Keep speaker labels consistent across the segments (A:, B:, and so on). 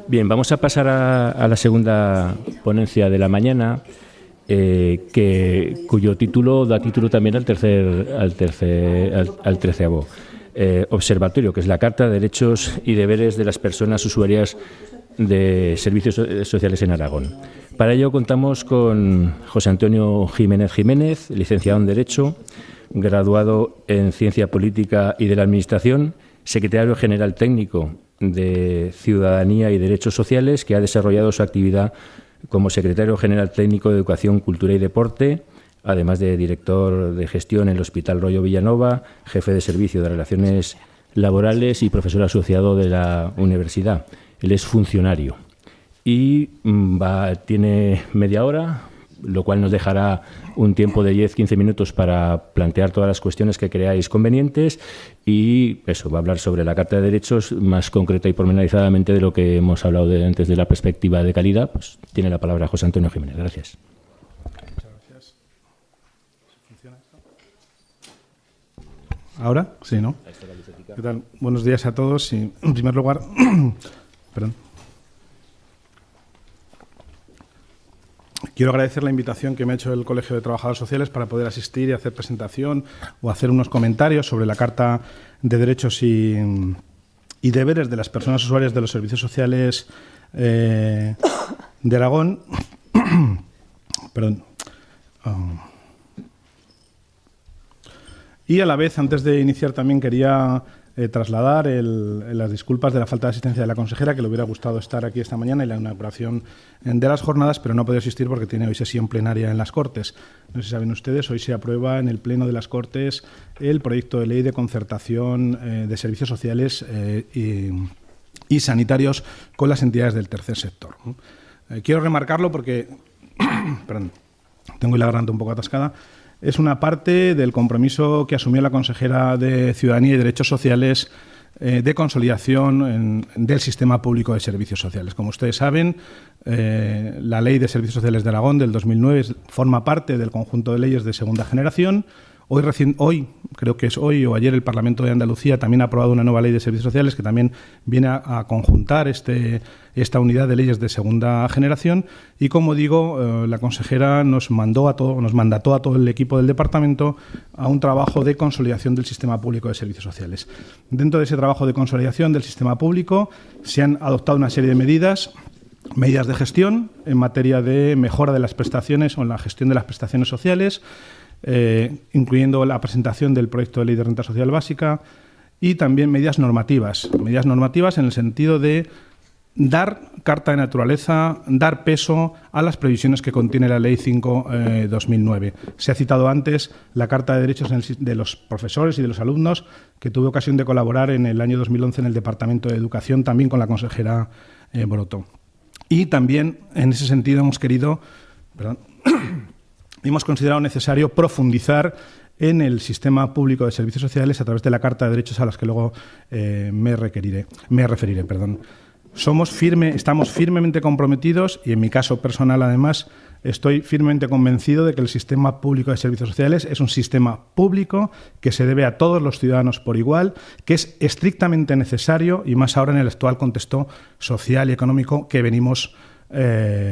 A: Bien, vamos a pasar a la segunda ponencia de la mañana, cuyo título da título también al treceavo. Observatorio, que es la Carta de Derechos y Deberes de las Personas Usuarias de Servicios Sociales en Aragón. Para ello contamos con José Antonio Jiménez Jiménez, licenciado en Derecho, graduado en Ciencia Política y de la Administración, secretario general técnico de Ciudadanía y Derechos Sociales, que ha desarrollado su actividad como secretario general técnico de Educación, Cultura y Deporte, además de director de gestión en el Hospital Rollo Villanova, jefe de servicio de Relaciones Laborales y profesor asociado de la universidad. Él es funcionario y tiene media hora, lo cual nos dejará un tiempo de 10-15 minutos para plantear todas las cuestiones que creáis convenientes y eso, va a hablar sobre la Carta de Derechos más concreta y pormenorizadamente de lo que hemos hablado antes de la perspectiva de calidad. Pues tiene la palabra José Antonio Jiménez. Gracias.
B: Muchas gracias. ¿Funciona esto? ¿Ahora? Sí, ¿no? ¿Qué tal? Buenos días a todos y, en primer lugar, perdón. Quiero agradecer la invitación que me ha hecho el Colegio de Trabajadores Sociales para poder asistir y hacer presentación o hacer unos comentarios sobre la Carta de Derechos y Deberes de las Personas Usuarias de los Servicios Sociales de Aragón. Perdón. Y a la vez, antes de iniciar, también quería trasladar las disculpas de la falta de asistencia de la consejera, que le hubiera gustado estar aquí esta mañana en la inauguración de las jornadas, pero no ha podido asistir porque tiene hoy sesión plenaria en las Cortes. No sé si saben ustedes, hoy se aprueba en el Pleno de las Cortes el proyecto de ley de concertación de servicios sociales y sanitarios con las entidades del tercer sector. Quiero remarcarlo porque perdón, tengo la garganta un poco atascada. Es una parte del compromiso que asumió la consejera de Ciudadanía y Derechos Sociales de consolidación del sistema público de servicios sociales. Como ustedes saben, la Ley de Servicios Sociales de Aragón del 2009 forma parte del conjunto de leyes de segunda generación. Hoy, creo que es hoy o ayer, el Parlamento de Andalucía también ha aprobado una nueva ley de servicios sociales que también viene a conjuntar esta unidad de leyes de segunda generación. Y, como digo, la consejera nos mandató a todo el equipo del departamento a un trabajo de consolidación del sistema público de servicios sociales. Dentro de ese trabajo de consolidación del sistema público se han adoptado una serie de medidas de gestión en materia de mejora de las prestaciones o en la gestión de las prestaciones sociales, incluyendo la presentación del proyecto de ley de renta social básica y también medidas normativas en el sentido de dar carta de naturaleza, dar peso a las previsiones que contiene la Ley 5/2009. Se ha citado antes la Carta de Derechos de los profesores y de los alumnos, que tuve ocasión de colaborar en el año 2011 en el Departamento de Educación, también con la consejera Broto. Y también, en ese sentido, hemos considerado necesario profundizar en el sistema público de servicios sociales a través de la Carta de Derechos a las que luego me referiré. Estamos firmemente comprometidos y, en mi caso personal, además, estoy firmemente convencido de que el sistema público de servicios sociales es un sistema público que se debe a todos los ciudadanos por igual, que es estrictamente necesario y más ahora en el actual contexto social y económico que venimos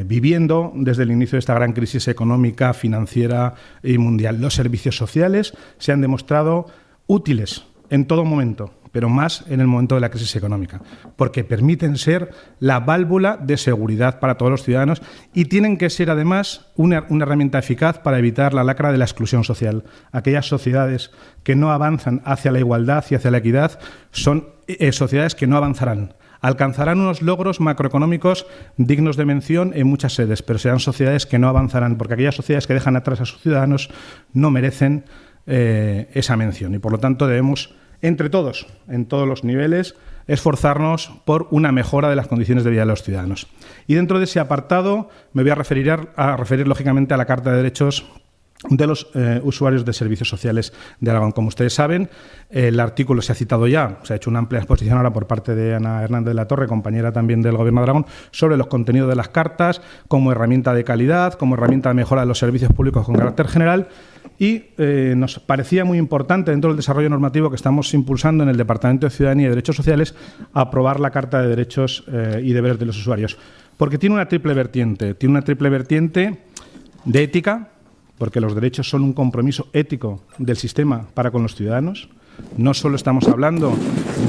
B: viviendo desde el inicio de esta gran crisis económica, financiera y mundial. Los servicios sociales se han demostrado útiles en todo momento, pero más en el momento de la crisis económica, porque permiten ser la válvula de seguridad para todos los ciudadanos y tienen que ser, además, una herramienta eficaz para evitar la lacra de la exclusión social. Aquellas sociedades que no avanzan hacia la igualdad y hacia la equidad son sociedades que no avanzarán. Alcanzarán unos logros macroeconómicos dignos de mención en muchas sedes, pero serán sociedades que no avanzarán, porque aquellas sociedades que dejan atrás a sus ciudadanos no merecen esa mención. Y, por lo tanto, debemos, entre todos, en todos los niveles, esforzarnos por una mejora de las condiciones de vida de los ciudadanos. Y dentro de ese apartado me voy a referir lógicamente, a la Carta de Derechos de los usuarios de servicios sociales de Aragón. Como ustedes saben, el artículo se ha citado ya, se ha hecho una amplia exposición ahora por parte de Ana Hernández de la Torre, compañera también del Gobierno de Aragón, sobre los contenidos de las cartas como herramienta de calidad, como herramienta de mejora de los servicios públicos con carácter general, y nos parecía muy importante, dentro del desarrollo normativo que estamos impulsando en el Departamento de Ciudadanía y Derechos Sociales, aprobar la Carta de Derechos y Deberes de los Usuarios, porque tiene una triple vertiente. Tiene una triple vertiente de ética, porque los derechos son un compromiso ético del sistema para con los ciudadanos. No solo estamos hablando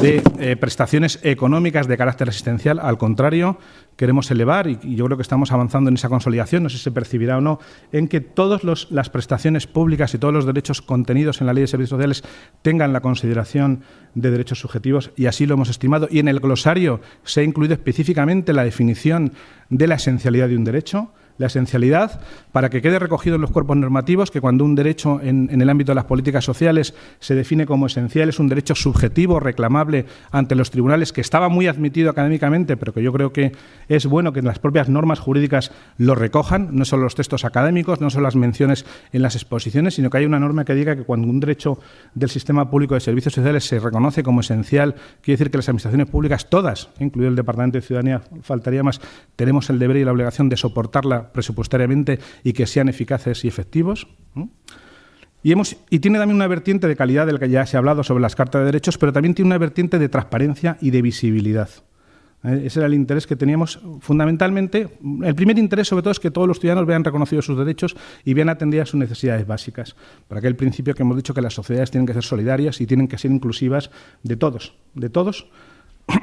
B: de prestaciones económicas de carácter asistencial, al contrario, queremos elevar, y yo creo que estamos avanzando en esa consolidación, no sé si se percibirá o no, en que todas las prestaciones públicas y todos los derechos contenidos en la Ley de Servicios Sociales tengan la consideración de derechos subjetivos, y así lo hemos estimado. Y en el glosario se ha incluido específicamente la definición de la esencialidad de un derecho, la esencialidad, para que quede recogido en los cuerpos normativos que cuando un derecho en el ámbito de las políticas sociales se define como esencial, es un derecho subjetivo, reclamable ante los tribunales, que estaba muy admitido académicamente, pero que yo creo que es bueno que las propias normas jurídicas lo recojan, no solo los textos académicos, no solo las menciones en las exposiciones, sino que hay una norma que diga que cuando un derecho del sistema público de servicios sociales se reconoce como esencial, quiere decir que las administraciones públicas, todas, incluido el Departamento de Ciudadanía, faltaría más, tenemos el deber y la obligación de soportarla presupuestariamente y que sean eficaces y efectivos. Y tiene también una vertiente de calidad, del que ya se ha hablado sobre las cartas de derechos, pero también tiene una vertiente de transparencia y de visibilidad. Ese era el interés que teníamos fundamentalmente. El primer interés, sobre todo, es que todos los ciudadanos vean reconocidos sus derechos y vean atendidas sus necesidades básicas. Para aquel principio que hemos dicho, que las sociedades tienen que ser solidarias y tienen que ser inclusivas de todos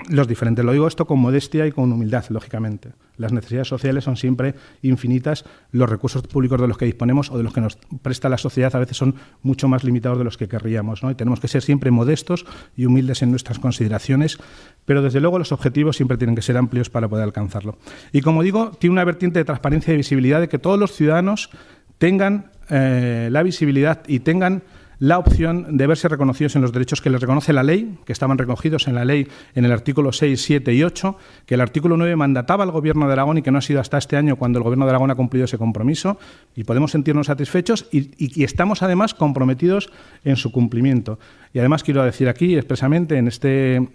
B: los diferentes. Lo digo esto con modestia y con humildad, lógicamente. Las necesidades sociales son siempre infinitas. Los recursos públicos de los que disponemos o de los que nos presta la sociedad a veces son mucho más limitados de los que querríamos, ¿no? Y tenemos que ser siempre modestos y humildes en nuestras consideraciones, pero desde luego los objetivos siempre tienen que ser amplios para poder alcanzarlo. Y como digo, tiene una vertiente de transparencia y visibilidad, de que todos los ciudadanos tengan la visibilidad y tengan la opción de verse reconocidos en los derechos que les reconoce la ley, que estaban recogidos en la ley en el artículo 6, 7 y 8, que el artículo 9 mandataba al Gobierno de Aragón y que no ha sido hasta este año cuando el Gobierno de Aragón ha cumplido ese compromiso, y podemos sentirnos satisfechos y estamos además comprometidos en su cumplimiento. Y además quiero decir aquí expresamente en este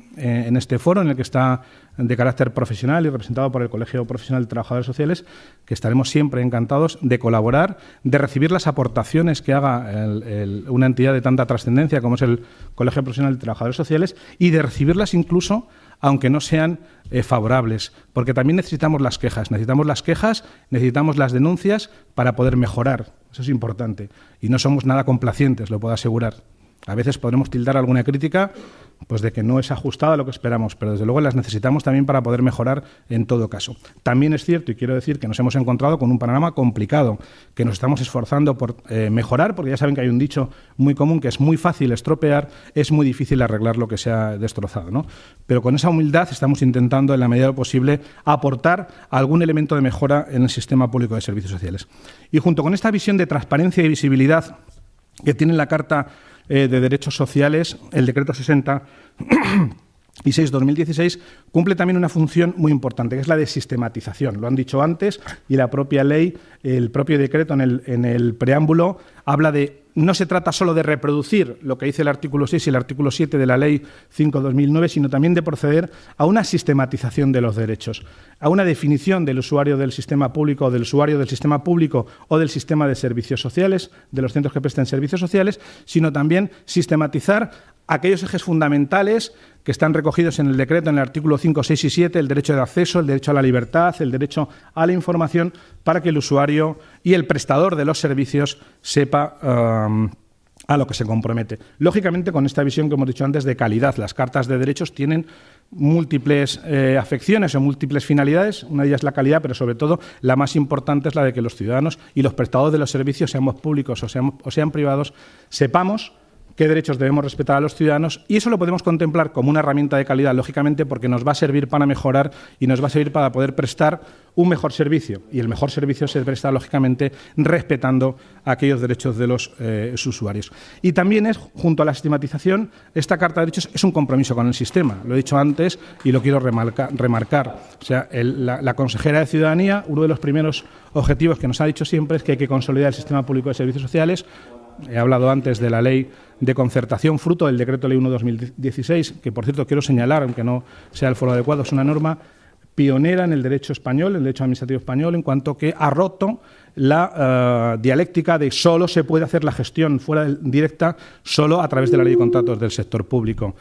B: foro en el que está de carácter profesional y representado por el Colegio Profesional de Trabajadores Sociales, que estaremos siempre encantados de colaborar, de recibir las aportaciones que haga una entidad de tanta trascendencia como es el Colegio Profesional de Trabajadores Sociales, y de recibirlas incluso aunque no sean favorables, porque también necesitamos las quejas, necesitamos las denuncias para poder mejorar. Eso es importante. Y no somos nada complacientes, lo puedo asegurar. A veces podremos tildar alguna crítica pues de que no es ajustada a lo que esperamos, pero desde luego las necesitamos también para poder mejorar en todo caso. También es cierto, y quiero decir, que nos hemos encontrado con un panorama complicado, que nos estamos esforzando por mejorar, porque ya saben que hay un dicho muy común que es muy fácil estropear, es muy difícil arreglar lo que se ha destrozado, ¿no? Pero con esa humildad estamos intentando, en la medida de lo posible, aportar algún elemento de mejora en el sistema público de servicios sociales. Y junto con esta visión de transparencia y visibilidad que tiene la Carta de Derechos Sociales, el Decreto 66/2016 cumple también una función muy importante, que es la de sistematización. Lo han dicho antes, y la propia ley, el propio decreto en el preámbulo, habla de, no se trata solo de reproducir lo que dice el artículo 6 y el artículo 7 de la Ley 5/2009, sino también de proceder a una sistematización de los derechos, a una definición del usuario del sistema público o del usuario del sistema público o del sistema de servicios sociales, de los centros que prestan servicios sociales, sino también sistematizar aquellos ejes fundamentales que están recogidos en el decreto, en el artículo 5, 6 y 7, el derecho de acceso, el derecho a la libertad, el derecho a la información, para que el usuario y el prestador de los servicios sepa a lo que se compromete. Lógicamente, con esta visión que hemos dicho antes de calidad, las cartas de derechos tienen múltiples afecciones o múltiples finalidades. Una de ellas es la calidad, pero sobre todo la más importante es la de que los ciudadanos y los prestadores de los servicios, seamos públicos o sean privados, sepamos qué derechos debemos respetar a los ciudadanos, y eso lo podemos contemplar como una herramienta de calidad, lógicamente, porque nos va a servir para mejorar y nos va a servir para poder prestar un mejor servicio. Y el mejor servicio se presta, lógicamente, respetando aquellos derechos de los usuarios. Y también es, junto a la sistematización, esta Carta de Derechos es un compromiso con el sistema. Lo he dicho antes y lo quiero remarcar. O sea, la consejera de Ciudadanía, uno de los primeros objetivos que nos ha dicho siempre es que hay que consolidar el sistema público de servicios sociales. He hablado antes de la ley de concertación, fruto del Decreto Ley 1/2016, que, por cierto, quiero señalar, aunque no sea el foro adecuado, es una norma pionera en el derecho español, en el derecho administrativo español, en cuanto que ha roto la dialéctica de solo se puede hacer la gestión directa solo a través de la ley de contratos del sector público.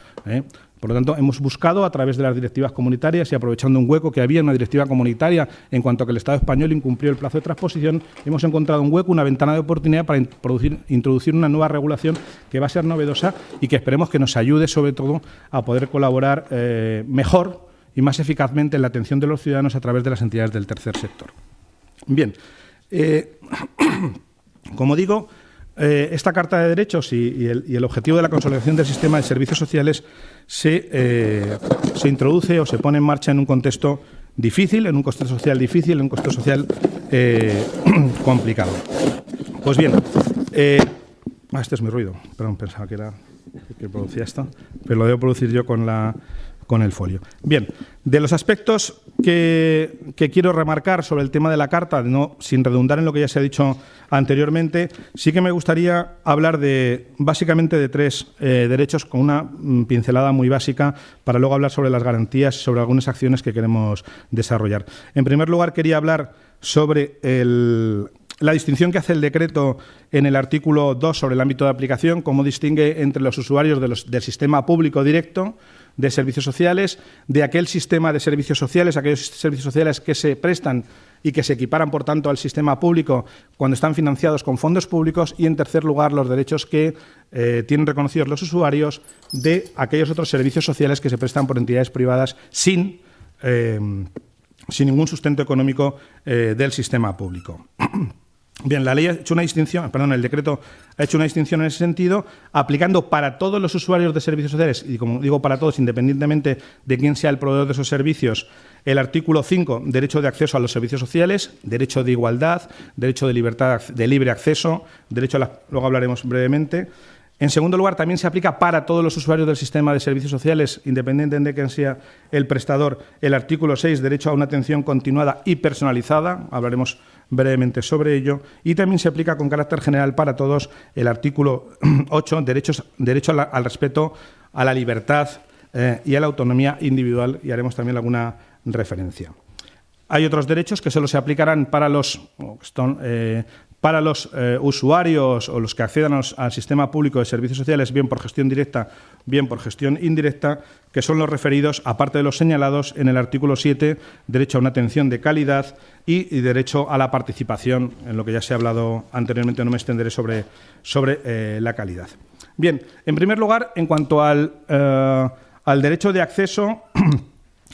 B: Por lo tanto, hemos buscado a través de las directivas comunitarias y aprovechando un hueco que había en una directiva comunitaria en cuanto que el Estado español incumplió el plazo de transposición, hemos encontrado un hueco, una ventana de oportunidad para introducir una nueva regulación que va a ser novedosa y que esperemos que nos ayude, sobre todo, a poder colaborar mejor y más eficazmente en la atención de los ciudadanos a través de las entidades del tercer sector. Bien, como digo, esta Carta de Derechos y el objetivo de la consolidación del sistema de servicios sociales se introduce o se pone en marcha en un contexto difícil, en un contexto social difícil, en un contexto social complicado. Pues bien, este es mi ruido, perdón, pensaba que era que producía esto, pero lo debo producir yo con el folio. Bien, de los aspectos que quiero remarcar sobre el tema de la Carta, sin redundar en lo que ya se ha dicho anteriormente, sí que me gustaría hablar básicamente de tres derechos con una pincelada muy básica para luego hablar sobre las garantías y sobre algunas acciones que queremos desarrollar. En primer lugar, quería hablar sobre la distinción que hace el decreto en el artículo 2 sobre el ámbito de aplicación, cómo distingue entre los usuarios del sistema público directo de servicios sociales, de aquel sistema de servicios sociales, aquellos servicios sociales que se prestan y que se equiparan, por tanto, al sistema público cuando están financiados con fondos públicos, y, en tercer lugar, los derechos que tienen reconocidos los usuarios de aquellos otros servicios sociales que se prestan por entidades privadas sin ningún sustento económico del sistema público. Bien, la ley ha hecho una distinción, el decreto ha hecho una distinción en ese sentido, aplicando para todos los usuarios de servicios sociales, y como digo, para todos, independientemente de quién sea el proveedor de esos servicios, el artículo 5, derecho de acceso a los servicios sociales, derecho de igualdad, derecho de libertad, de libre acceso, luego hablaremos brevemente. En segundo lugar, también se aplica para todos los usuarios del sistema de servicios sociales, independientemente de quién sea el prestador, el artículo 6, derecho a una atención continuada y personalizada, hablaremos brevemente sobre ello, y también se aplica con carácter general para todos el artículo 8, derecho al respeto a la libertad y a la autonomía individual, y haremos también alguna referencia. Hay otros derechos que solo se aplicarán para los usuarios o los que accedan al sistema público de servicios sociales, bien por gestión directa, bien por gestión indirecta, que son los referidos, aparte de los señalados, en el artículo 7, derecho a una atención de calidad y derecho a la participación, en lo que ya se ha hablado anteriormente, no me extenderé sobre la calidad. Bien, en primer lugar, en cuanto al derecho de acceso,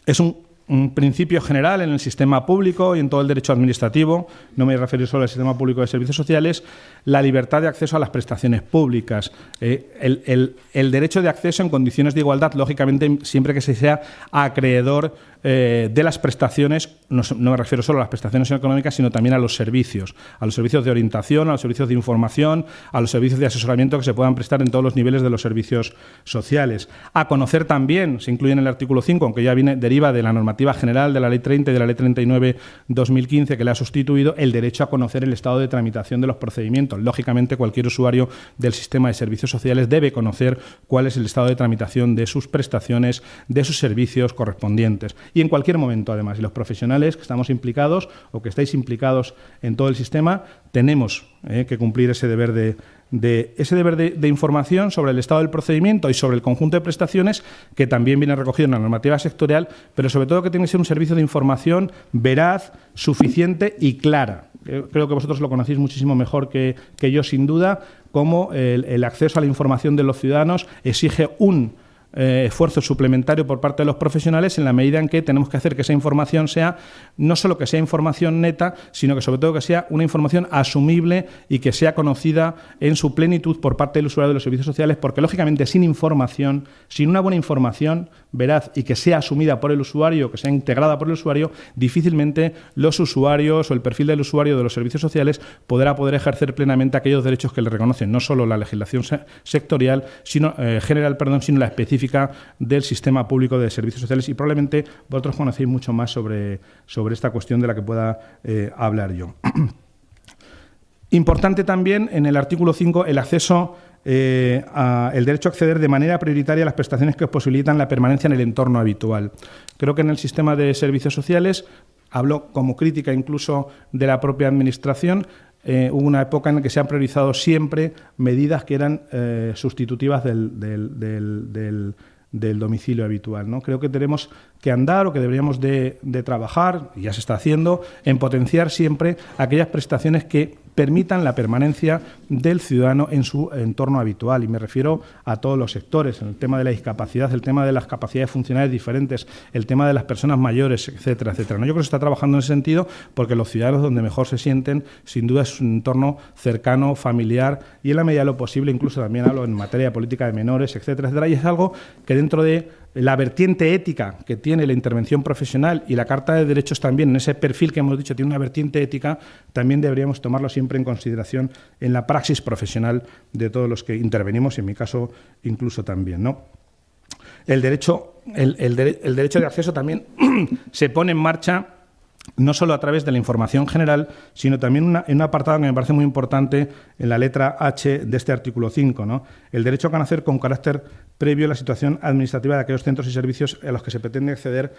B: es un principio general en el sistema público y en todo el derecho administrativo, no me voy a referir solo al sistema público de servicios sociales, la libertad de acceso a las prestaciones públicas. El derecho de acceso en condiciones de igualdad, lógicamente, siempre que se sea acreedor de las prestaciones, no me refiero solo a las prestaciones económicas, sino también a los servicios de orientación, a los servicios de información, a los servicios de asesoramiento que se puedan prestar en todos los niveles de los servicios sociales. A conocer también, se incluye en el artículo 5, aunque ya deriva de la normativa general de la Ley 30 y de la Ley 39/2015, que le ha sustituido, el derecho a conocer el estado de tramitación de los procedimientos. Lógicamente, cualquier usuario del sistema de servicios sociales debe conocer cuál es el estado de tramitación de sus prestaciones, de sus servicios correspondientes. Y en cualquier momento, además, y los profesionales que estamos implicados o que estáis implicados en todo el sistema, tenemos que cumplir ese deber de información sobre el estado del procedimiento y sobre el conjunto de prestaciones, que también viene recogido en la normativa sectorial, pero sobre todo que tiene que ser un servicio de información veraz, suficiente y clara. Creo que vosotros lo conocéis muchísimo mejor que yo, sin duda, cómo el acceso a la información de los ciudadanos exige un esfuerzo suplementario por parte de los profesionales en la medida en que tenemos que hacer que esa información sea, no solo que sea información neta, sino que sobre todo que sea una información asumible y que sea conocida en su plenitud por parte del usuario de los servicios sociales, porque lógicamente sin información, sin una buena información veraz y que sea asumida por el usuario, que sea integrada por el usuario, difícilmente los usuarios o el perfil del usuario de los servicios sociales podrá poder ejercer plenamente aquellos derechos que le reconocen no solo la legislación sectorial, general, sino la específica del sistema público de servicios sociales, y probablemente vosotros conocéis mucho más sobre esta cuestión de la que pueda hablar yo. Importante también en el artículo 5 el acceso el derecho a acceder de manera prioritaria a las prestaciones que posibilitan la permanencia en el entorno habitual. Creo que en el sistema de servicios sociales, hablo como crítica incluso de la propia Administración, hubo una época en la que se han priorizado siempre medidas que eran sustitutivas del domicilio habitual, ¿no? Creo que tenemos que andar, o que deberíamos de trabajar, y ya se está haciendo, en potenciar siempre aquellas prestaciones que permitan la permanencia del ciudadano en su entorno habitual, y me refiero a todos los sectores, en el tema de la discapacidad, el tema de las capacidades funcionales diferentes, el tema de las personas mayores, etcétera, etcétera, ¿no? Yo creo que se está trabajando en ese sentido porque los ciudadanos donde mejor se sienten, sin duda, es un entorno cercano, familiar, y en la medida de lo posible, incluso también hablo en materia de política de menores, etcétera, etcétera, y es algo que dentro de la vertiente ética que tiene la intervención profesional y la Carta de Derechos también, en ese perfil que hemos dicho, tiene una vertiente ética, también deberíamos tomarlo siempre en consideración en la praxis profesional de todos los que intervenimos, y en mi caso incluso también, ¿no? El derecho de acceso también se pone en marcha no solo a través de la información general, sino también en un apartado que me parece muy importante en la letra H de este artículo 5, ¿no? El derecho a conocer con carácter previo la situación administrativa de aquellos centros y servicios a los que se pretende acceder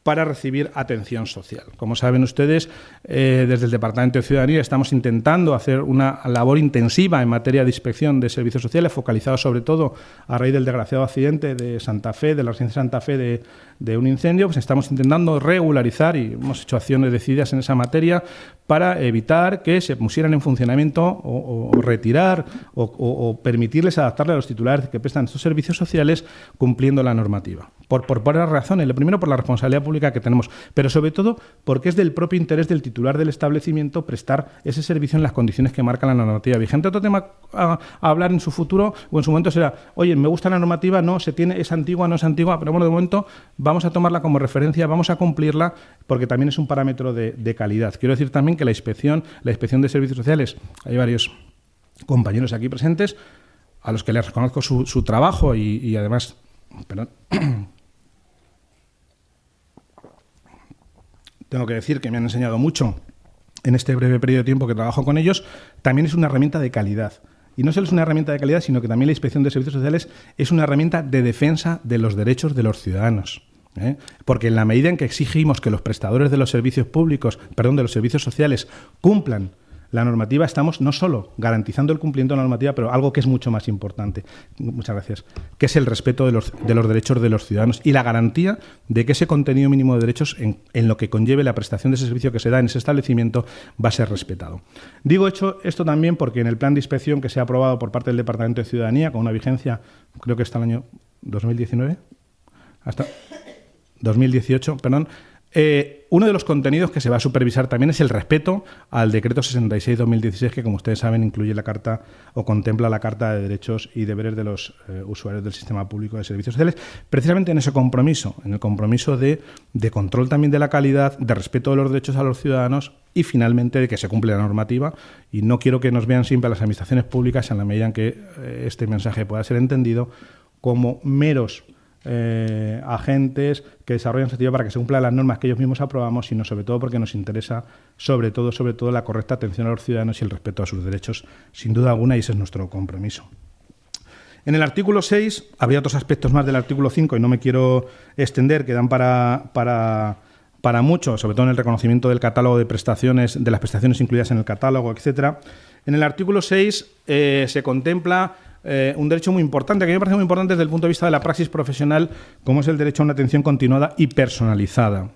B: para recibir atención social. Como saben ustedes, desde el Departamento de Ciudadanía estamos intentando hacer una labor intensiva en materia de inspección de servicios sociales, focalizado sobre todo a raíz del desgraciado accidente de Santa Fe, de la residencia Santa Fe, de un incendio. Pues estamos intentando regularizar, y hemos hecho acciones decididas en esa materia para evitar que se pusieran en funcionamiento o retirar o permitirles adaptarle a los titulares que prestan estos servicios sociales cumpliendo la normativa. Por varias razones. Lo primero, por la responsabilidad pública que tenemos, pero sobre todo porque es del propio interés del titular del establecimiento prestar ese servicio en las condiciones que marca la normativa vigente. Otro tema a hablar en su futuro o en su momento será, oye, me gusta la normativa, no, es antigua, no es antigua, pero bueno, de momento vamos a tomarla como referencia, vamos a cumplirla, porque también es un parámetro de calidad. Quiero decir también que la inspección de servicios sociales, hay varios compañeros aquí presentes a los que les reconozco su trabajo y además, perdón, tengo que decir que me han enseñado mucho en este breve periodo de tiempo que trabajo con ellos. También es una herramienta de calidad. Y no solo es una herramienta de calidad, sino que también la inspección de servicios sociales es una herramienta de defensa de los derechos de los ciudadanos. Porque en la medida en que exigimos que los prestadores de los servicios públicos, de los servicios sociales, cumplan la normativa, estamos no solo garantizando el cumplimiento de la normativa, pero algo que es mucho más importante, muchas gracias, que es el respeto de los derechos de los ciudadanos y la garantía de que ese contenido mínimo de derechos en lo que conlleve la prestación de ese servicio que se da en ese establecimiento va a ser respetado. Digo esto también porque en el plan de inspección que se ha aprobado por parte del Departamento de Ciudadanía, con una vigencia, creo que hasta el año 2019, hasta 2018, perdón, uno de los contenidos que se va a supervisar también es el respeto al Decreto 66/2016, que, como ustedes saben, incluye la Carta o contempla la Carta de Derechos y Deberes de los usuarios del Sistema Público de Servicios Sociales, precisamente en ese compromiso, en el compromiso de control también de la calidad, de respeto de los derechos a los ciudadanos y, finalmente, de que se cumple la normativa. Y no quiero que nos vean siempre a las administraciones públicas, en la medida en que este mensaje pueda ser entendido, como meros agentes que desarrollan iniciativa para que se cumplan las normas que ellos mismos aprobamos, sino sobre todo porque nos interesa sobre todo la correcta atención a los ciudadanos y el respeto a sus derechos, sin duda alguna, y ese es nuestro compromiso. En el artículo 6 habría otros aspectos más del artículo 5 y no me quiero extender, que dan para mucho, sobre todo en el reconocimiento del catálogo de prestaciones, de las prestaciones incluidas en el catálogo, etcétera. En el artículo 6 se contempla un derecho muy importante, que a mí me parece muy importante desde el punto de vista de la praxis profesional, como es el derecho a una atención continuada y personalizada.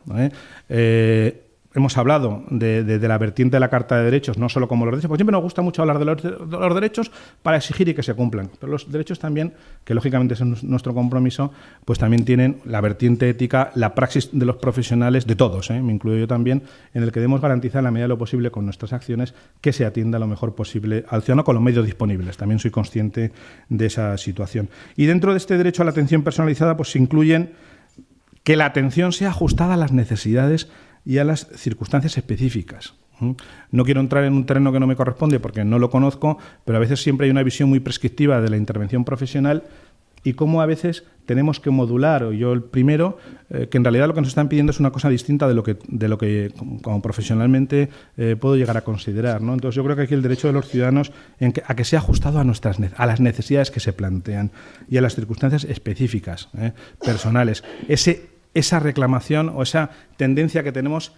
B: En hemos hablado de la vertiente de la Carta de Derechos, no solo como los derechos, porque siempre nos gusta mucho hablar de los derechos para exigir y que se cumplan. Pero los derechos también, que lógicamente es nuestro compromiso, pues también tienen la vertiente ética, la praxis de los profesionales, de todos, me incluyo yo también, en el que debemos garantizar en la medida de lo posible con nuestras acciones que se atienda lo mejor posible al ciudadano con los medios disponibles. También soy consciente de esa situación. Y dentro de este derecho a la atención personalizada, pues se incluyen que la atención sea ajustada a las necesidades y a las circunstancias específicas. No quiero entrar en un terreno que no me corresponde porque no lo conozco, pero a veces siempre hay una visión muy prescriptiva de la intervención profesional y cómo a veces tenemos que modular, o yo el primero, que en realidad lo que nos están pidiendo es una cosa distinta de lo que como profesionalmente puedo llegar a considerar, ¿no? Entonces yo creo que aquí el derecho de los ciudadanos a que sea ajustado a las necesidades que se plantean y a las circunstancias específicas, personales. Esa reclamación o esa tendencia que tenemos,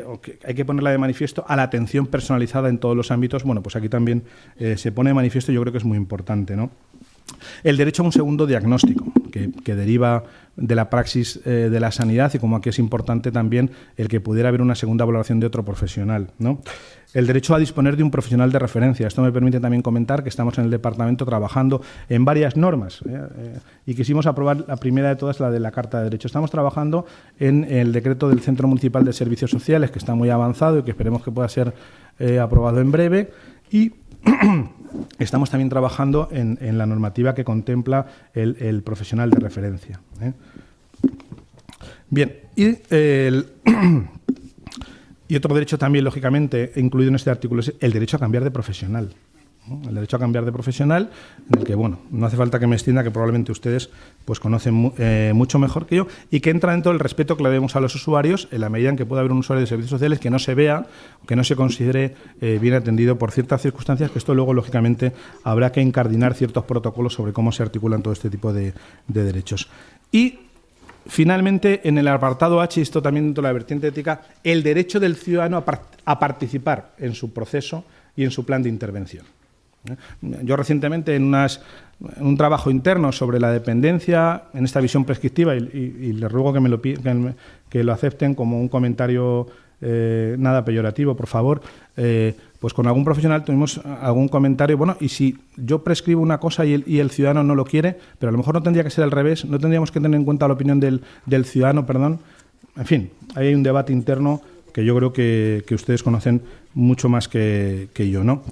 B: o que hay que ponerla de manifiesto, a la atención personalizada en todos los ámbitos, bueno, pues aquí también se pone de manifiesto y yo creo que es muy importante, ¿no? El derecho a un segundo diagnóstico, que deriva de la praxis de la sanidad y como aquí es importante también el que pudiera haber una segunda valoración de otro profesional, ¿no? El derecho a disponer de un profesional de referencia. Esto me permite también comentar que estamos en el departamento trabajando en varias normas y quisimos aprobar la primera de todas, la de la Carta de Derechos. Estamos trabajando en el decreto del Centro Municipal de Servicios Sociales, que está muy avanzado y que esperemos que pueda ser aprobado en breve, y estamos también trabajando en la normativa que contempla el profesional de referencia. Bien, y otro derecho también, lógicamente, incluido en este artículo, es el derecho a cambiar de profesional. El derecho a cambiar de profesional, en el que, bueno, no hace falta que me extienda, que probablemente ustedes pues conocen mucho mejor que yo, y que entra dentro del respeto que le debemos a los usuarios en la medida en que pueda haber un usuario de servicios sociales que no se vea, que no se considere bien atendido por ciertas circunstancias, que esto luego, lógicamente, habrá que incardinar ciertos protocolos sobre cómo se articulan todo este tipo de derechos. Y finalmente, en el apartado H, esto también dentro de la vertiente ética, el derecho del ciudadano a participar en su proceso y en su plan de intervención. Yo recientemente en un trabajo interno sobre la dependencia, en esta visión prescriptiva, y les ruego que lo acepten como un comentario nada peyorativo, por favor, pues con algún profesional tuvimos algún comentario, bueno, y si yo prescribo una cosa y el ciudadano no lo quiere, pero a lo mejor no tendría que ser al revés, no tendríamos que tener en cuenta la opinión del ciudadano, perdón. En fin, ahí hay un debate interno que yo creo que ustedes conocen mucho más que yo, ¿no?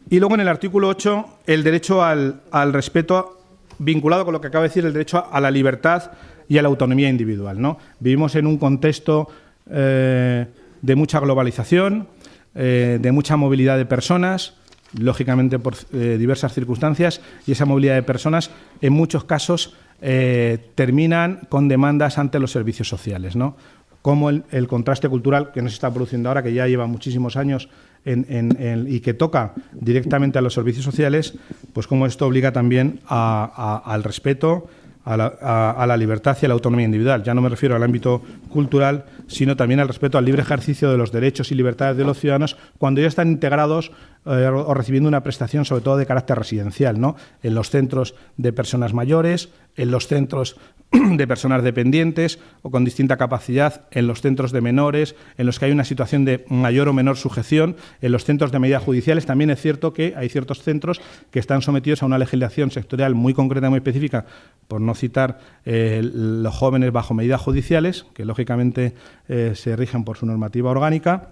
B: Y luego en el artículo 8, el derecho al respeto, vinculado con lo que acabo de decir, el derecho a la libertad y a la autonomía individual, ¿no? Vivimos en un contexto de mucha globalización, de mucha movilidad de personas, lógicamente por diversas circunstancias, y esa movilidad de personas en muchos casos terminan con demandas ante los servicios sociales, ¿no? Como el contraste cultural que nos está produciendo ahora, que ya lleva muchísimos años y que toca directamente a los servicios sociales, pues como esto obliga también al respeto, a la libertad y a la autonomía individual. Ya no me refiero al ámbito cultural, sino también al respeto al libre ejercicio de los derechos y libertades de los ciudadanos cuando ya están integrados o recibiendo una prestación, sobre todo de carácter residencial, ¿no? En los centros de personas mayores, en los centros de personas dependientes o con distinta capacidad, en los centros de menores, en los que hay una situación de mayor o menor sujeción, en los centros de medidas judiciales. También es cierto que hay ciertos centros que están sometidos a una legislación sectorial muy concreta, muy específica, por no citar los jóvenes bajo medidas judiciales, que lógicamente se rigen por su normativa orgánica,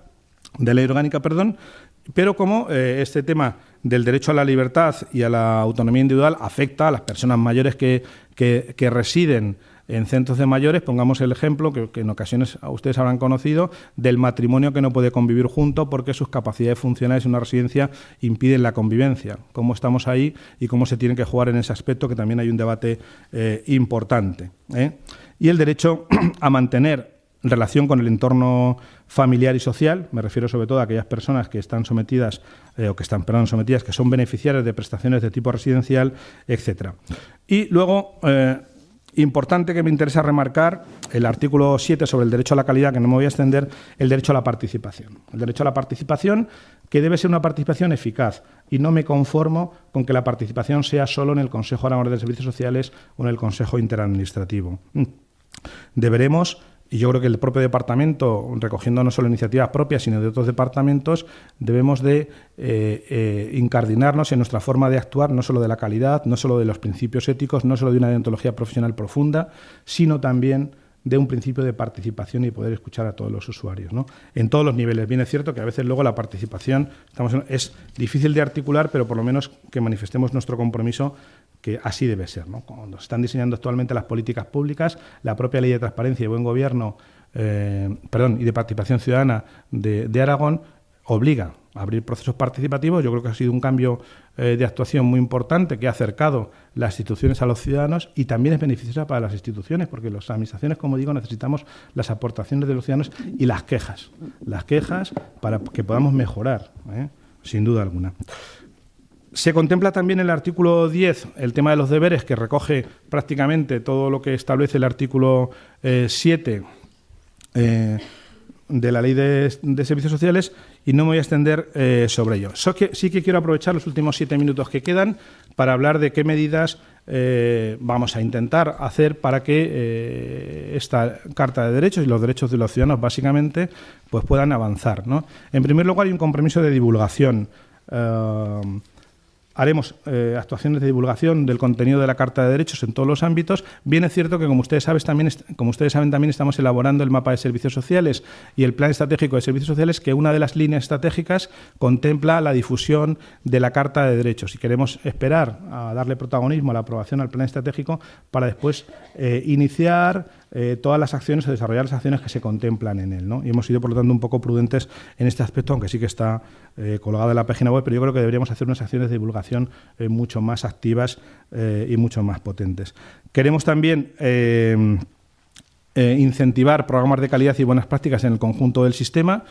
B: de ley orgánica, perdón. Pero como este tema del derecho a la libertad y a la autonomía individual afecta a las personas mayores que residen en centros de mayores, pongamos el ejemplo, que en ocasiones ustedes habrán conocido, del matrimonio que no puede convivir junto porque sus capacidades funcionales en una residencia impiden la convivencia. ¿Cómo estamos ahí y cómo se tiene que jugar en ese aspecto? Que también hay un debate importante. Y el derecho a mantener relación con el entorno familiar y social, me refiero sobre todo a aquellas personas que están sometidas, sometidas, que son beneficiarias de prestaciones de tipo residencial, etcétera. Y luego, importante que me interesa remarcar, el artículo 7 sobre el derecho a la calidad, que no me voy a extender, el derecho a la participación. El derecho a la participación, que debe ser una participación eficaz, y no me conformo con que la participación sea solo en el Consejo Nacional de Servicios Sociales o en el Consejo Interadministrativo. Deberemos y yo creo que el propio departamento, recogiendo no solo iniciativas propias, sino de otros departamentos, debemos de incardinarnos en nuestra forma de actuar, no solo de la calidad, no solo de los principios éticos, no solo de una deontología profesional profunda, sino también de un principio de participación y poder escuchar a todos los usuarios, ¿no? En todos los niveles. Bien es cierto que a veces luego la participación es difícil de articular, pero por lo menos que manifestemos nuestro compromiso que así debe ser, ¿no? Cuando se están diseñando actualmente las políticas públicas, la propia Ley de Transparencia y Buen Gobierno, y de Participación Ciudadana de Aragón obliga a abrir procesos participativos. Yo creo que ha sido un cambio de actuación muy importante que ha acercado las instituciones a los ciudadanos y también es beneficiosa para las instituciones, porque las administraciones, como digo, necesitamos las aportaciones de los ciudadanos y las quejas para que podamos mejorar, sin duda alguna. Se contempla también en el artículo 10 el tema de los deberes, que recoge prácticamente todo lo que establece el artículo 7 de la Ley de Servicios Sociales, y no me voy a extender sobre ello. Sí que quiero aprovechar los últimos 7 minutos que quedan para hablar de qué medidas vamos a intentar hacer para que esta Carta de Derechos y los derechos de los ciudadanos, básicamente, pues puedan avanzar, ¿no? En primer lugar, hay un compromiso de divulgación. Haremos actuaciones de divulgación del contenido de la Carta de Derechos en todos los ámbitos. Bien es cierto que, como ustedes saben, también estamos elaborando el mapa de servicios sociales y el plan estratégico de servicios sociales, que una de las líneas estratégicas contempla la difusión de la Carta de Derechos. Y queremos esperar a darle protagonismo a la aprobación al plan estratégico para después iniciar todas las acciones o desarrollar las acciones que se contemplan en él, ¿no? Y hemos sido, por lo tanto, un poco prudentes en este aspecto, aunque sí que está colgada en la página web, pero yo creo que deberíamos hacer unas acciones de divulgación mucho más activas y mucho más potentes. Queremos también incentivar programas de calidad y buenas prácticas en el conjunto del sistema,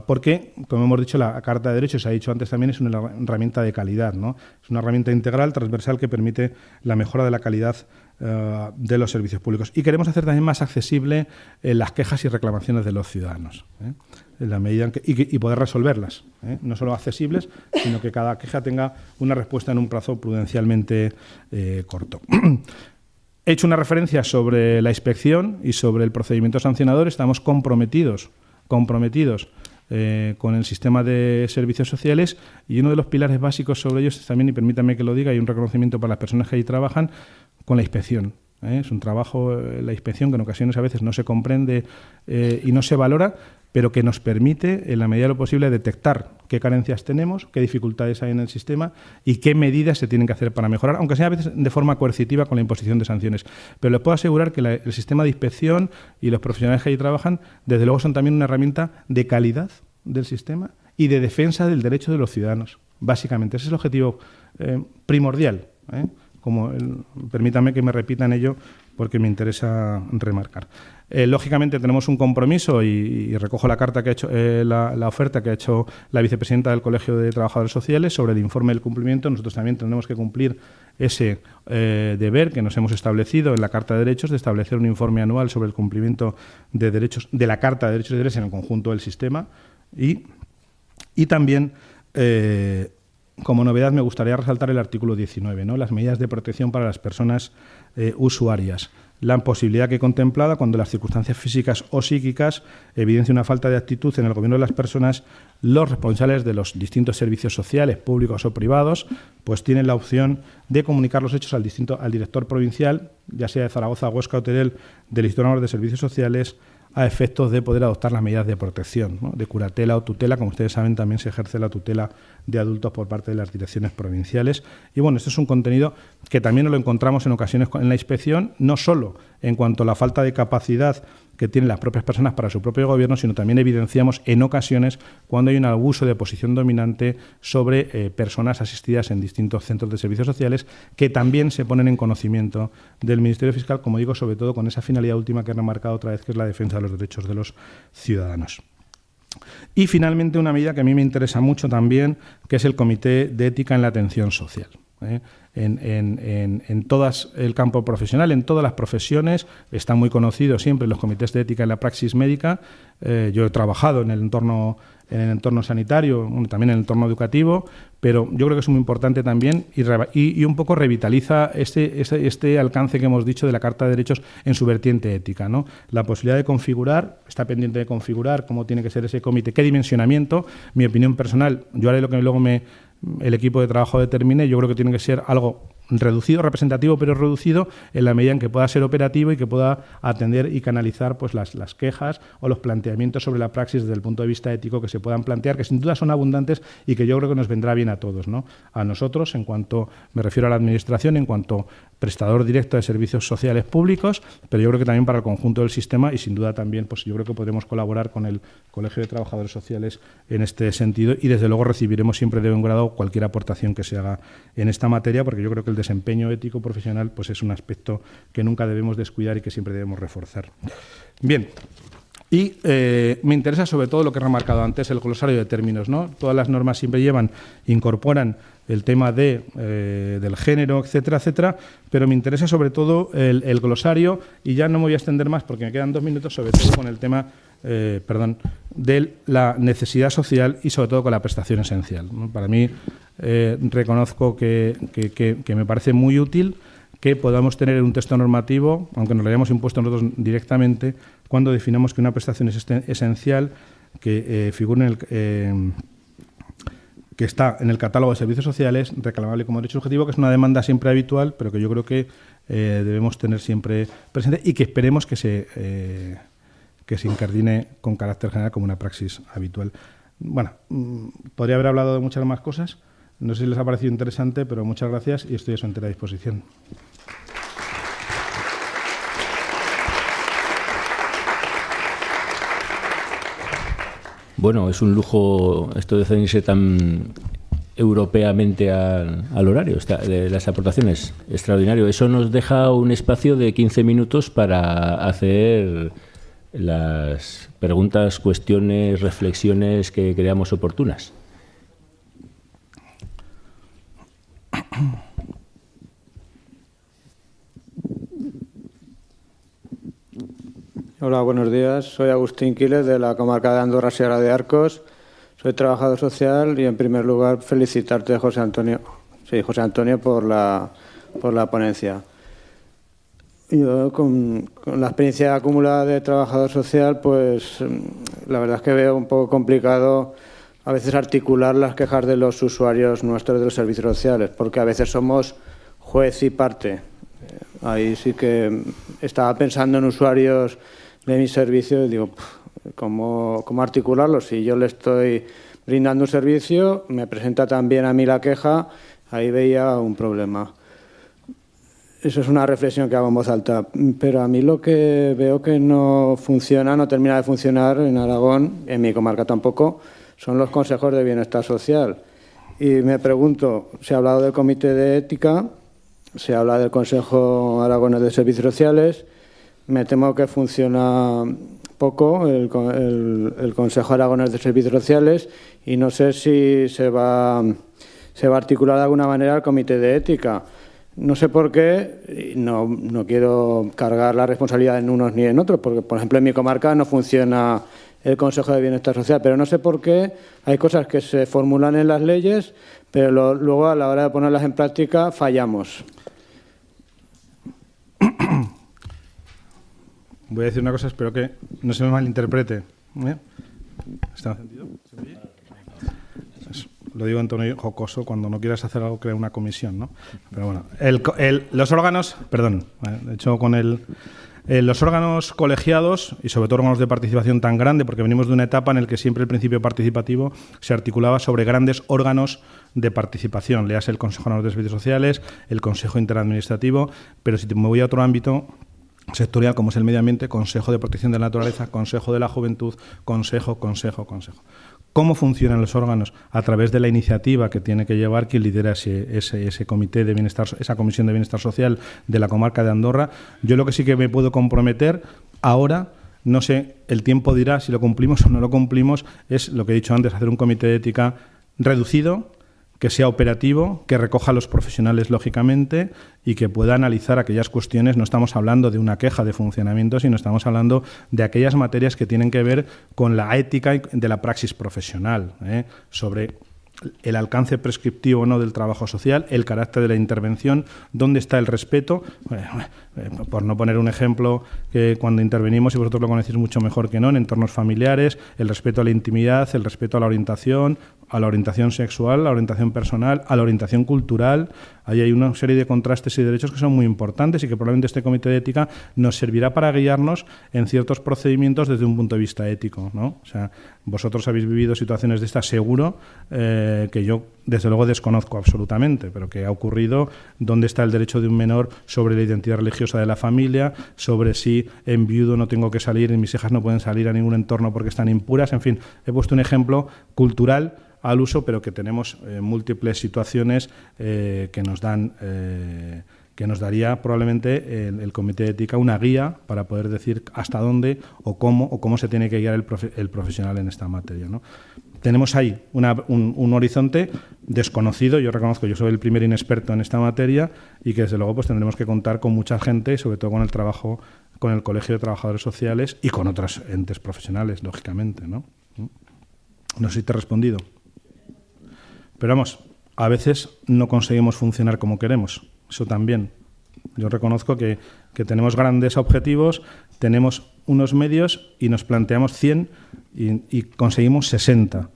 B: porque, como hemos dicho, la Carta de Derechos, se ha dicho antes también, es una herramienta de calidad, ¿no? Es una herramienta integral, transversal, que permite la mejora de la calidad de los servicios públicos. Y queremos hacer también más accesible las quejas y reclamaciones de los ciudadanos, en la medida en que, y poder resolverlas, no solo accesibles, sino que cada queja tenga una respuesta en un plazo prudencialmente corto. He hecho una referencia sobre la inspección y sobre el procedimiento sancionador. Estamos comprometidos con el sistema de servicios sociales, y uno de los pilares básicos sobre ellos es también, y permítanme que lo diga, y un reconocimiento para las personas que allí trabajan, con la inspección. Es un trabajo, la inspección, que en ocasiones a veces no se comprende y no se valora, pero que nos permite, en la medida de lo posible, detectar qué carencias tenemos, qué dificultades hay en el sistema y qué medidas se tienen que hacer para mejorar, aunque sea a veces de forma coercitiva con la imposición de sanciones. Pero les puedo asegurar que el sistema de inspección y los profesionales que allí trabajan, desde luego, son también una herramienta de calidad del sistema y de defensa del derecho de los ciudadanos. Básicamente, ese es el objetivo primordial, permítanme que me repita en ello porque me interesa remarcar. Lógicamente tenemos un compromiso y recojo la carta que ha hecho, la oferta que ha hecho la vicepresidenta del Colegio de Trabajadores Sociales sobre el informe del cumplimiento. Nosotros también tenemos que cumplir ese deber que nos hemos establecido en la Carta de Derechos, de establecer un informe anual sobre el cumplimiento de derechos de la Carta de Derechos y Deberes en el conjunto del sistema. Y también, como novedad, me gustaría resaltar el artículo 19, ¿no? Las medidas de protección para las personas usuarias. La posibilidad que contemplada, cuando las circunstancias físicas o psíquicas evidencian una falta de actitud en el gobierno de las personas, los responsables de los distintos servicios sociales, públicos o privados, pues tienen la opción de comunicar los hechos al director provincial, ya sea de Zaragoza, Huesca o Teruel, del Instituto Nacional de Servicios Sociales, a efectos de poder adoptar las medidas de protección, ¿no? De curatela o tutela. Como ustedes saben, también se ejerce la tutela de adultos por parte de las direcciones provinciales. Y bueno, esto es un contenido que también lo encontramos en ocasiones en la inspección, no solo en cuanto a la falta de capacidad que tienen las propias personas para su propio gobierno, sino también evidenciamos en ocasiones cuando hay un abuso de posición dominante sobre personas asistidas en distintos centros de servicios sociales, que también se ponen en conocimiento del Ministerio Fiscal, como digo, sobre todo con esa finalidad última que he remarcado otra vez, que es la defensa de los derechos de los ciudadanos. Y finalmente, una medida que a mí me interesa mucho también, que es el Comité de Ética en la Atención Social. en todo el campo profesional, en todas las profesiones. Está muy conocido siempre los comités de ética en la praxis médica. Yo he trabajado en el entorno sanitario, también en el entorno educativo, pero yo creo que es muy importante también y un poco revitaliza este alcance que hemos dicho de la Carta de Derechos en su vertiente ética, ¿no? La posibilidad de configurar, está pendiente de configurar cómo tiene que ser ese comité, qué dimensionamiento. Mi opinión personal, yo haré lo que luego el equipo de trabajo determine. Yo creo que tiene que ser algo reducido, representativo, pero reducido en la medida en que pueda ser operativo y que pueda atender y canalizar pues las quejas o los planteamientos sobre la praxis desde el punto de vista ético que se puedan plantear, que sin duda son abundantes y que yo creo que nos vendrá bien a todos, ¿no? A nosotros, en cuanto, me refiero a la Administración, en cuanto prestador directo de servicios sociales públicos, pero yo creo que también para el conjunto del sistema y sin duda también, pues yo creo que podremos colaborar con el Colegio de Trabajadores Sociales en este sentido y desde luego recibiremos siempre de buen grado cualquier aportación que se haga en esta materia, porque yo creo que el desempeño ético profesional pues es un aspecto que nunca debemos descuidar y que siempre debemos reforzar. Bien. Y me interesa sobre todo lo que he remarcado antes, el glosario de términos, ¿no? Todas las normas siempre incorporan el tema del género, etcétera, etcétera, pero me interesa sobre todo el glosario, y ya no me voy a extender más porque me quedan 2 minutos, sobre todo con el tema de la necesidad social y sobre todo con la prestación esencial, ¿no? Para mí, reconozco que me parece muy útil que podamos tener un texto normativo, aunque nos lo hayamos impuesto nosotros directamente, cuando definamos que una prestación es esencial, que figure que está en el catálogo de servicios sociales, reclamable como derecho subjetivo, que es una demanda siempre habitual, pero que yo creo que debemos tener siempre presente y que esperemos que se incardine con carácter general como una praxis habitual. Bueno, podría haber hablado de muchas más cosas. No sé si les ha parecido interesante, pero muchas gracias y estoy a su entera disposición.
A: Bueno, es un lujo esto de ceñirse tan europeamente al horario de las aportaciones. Extraordinario. Eso nos deja un espacio de 15 minutos para hacer las preguntas, cuestiones, reflexiones que creamos oportunas.
C: Hola, buenos días. Soy Agustín Quiles, de la comarca de Andorra Sierra de Arcos. Soy trabajador social y, en primer lugar, felicitarte, José Antonio, por la ponencia. Yo, con la experiencia acumulada de trabajador social, pues la verdad es que veo un poco complicado a veces articular las quejas de los usuarios nuestros de los servicios sociales, porque a veces somos juez y parte. Ahí sí que estaba pensando en usuarios de mi servicio y digo, ¿cómo articularlo? Si yo le estoy brindando un servicio, me presenta también a mí la queja, ahí veía un problema. Eso es una reflexión que hago en voz alta. Pero a mí lo que veo que no funciona, no termina de funcionar en Aragón, en mi comarca tampoco, son los consejos de bienestar social. Y me pregunto, se ha hablado del comité de ética, se habla del Consejo Aragonés de Servicios Sociales. Me temo que funciona poco el Consejo Aragonés de Servicios Sociales y no sé si se va a articular de alguna manera el comité de ética. No sé por qué, no quiero cargar la responsabilidad en unos ni en otros, porque, por ejemplo, en mi comarca no funciona el Consejo de Bienestar Social, pero no sé por qué hay cosas que se formulan en las leyes, pero luego a la hora de ponerlas en práctica fallamos.
B: Voy a decir una cosa, espero que no se me malinterprete. ¿Está en sentido? ¿Se me oye? Lo digo en tono jocoso, cuando no quieras hacer algo, crea una comisión, ¿no? Pero bueno, los órganos, perdón, de hecho los órganos colegiados y sobre todo órganos de participación tan grande, porque venimos de una etapa en la que siempre el principio participativo se articulaba sobre grandes órganos de participación, le hace el Consejo Nacional de Servicios Sociales, el Consejo Interadministrativo, pero si me voy a otro ámbito sectorial como es el medio ambiente, Consejo de Protección de la Naturaleza, Consejo de la Juventud, Consejo. ¿Cómo funcionan los órganos? A través de la iniciativa que tiene que llevar quien lidera ese comité de bienestar, esa comisión de bienestar social de la comarca de Andorra. Yo lo que sí que me puedo comprometer ahora, no sé, el tiempo dirá si lo cumplimos o no lo cumplimos, es lo que he dicho antes, hacer un comité de ética reducido, que sea operativo, que recoja a los profesionales lógicamente y que pueda analizar aquellas cuestiones. No estamos hablando de una queja de funcionamiento, sino estamos hablando de aquellas materias que tienen que ver con la ética de la praxis profesional, sobre el alcance prescriptivo o no del trabajo social, el carácter de la intervención, dónde está el respeto. Por no poner un ejemplo, que cuando intervenimos, y vosotros lo conocéis mucho mejor que no, en entornos familiares, el respeto a la intimidad, el respeto a la orientación sexual, a la orientación personal, a la orientación cultural. Ahí hay una serie de contrastes y derechos que son muy importantes y que probablemente este comité de ética nos servirá para guiarnos en ciertos procedimientos desde un punto de vista ético, ¿no? O sea, vosotros habéis vivido situaciones de estas, seguro, que yo desde luego desconozco absolutamente, pero que ha ocurrido. ¿Dónde está el derecho de un menor sobre la identidad religiosa de la familia? Sobre si en viudo no tengo que salir y mis hijas no pueden salir a ningún entorno porque están impuras. En fin, he puesto un ejemplo cultural al uso, pero que tenemos múltiples situaciones que nos dan, que nos daría probablemente el Comité de Ética una guía para poder decir hasta dónde o cómo se tiene que guiar el profesional en esta materia, ¿no? Tenemos ahí un horizonte desconocido. Yo reconozco, yo soy el primer inexperto en esta materia y que desde luego pues tendremos que contar con mucha gente, sobre todo con el trabajo, con el Colegio de Trabajadores Sociales y con otros entes profesionales, lógicamente, ¿no? No sé si te he respondido. Pero vamos, a veces no conseguimos funcionar como queremos. Eso también. Yo reconozco que tenemos grandes objetivos, tenemos unos medios y nos planteamos 100 y conseguimos 60.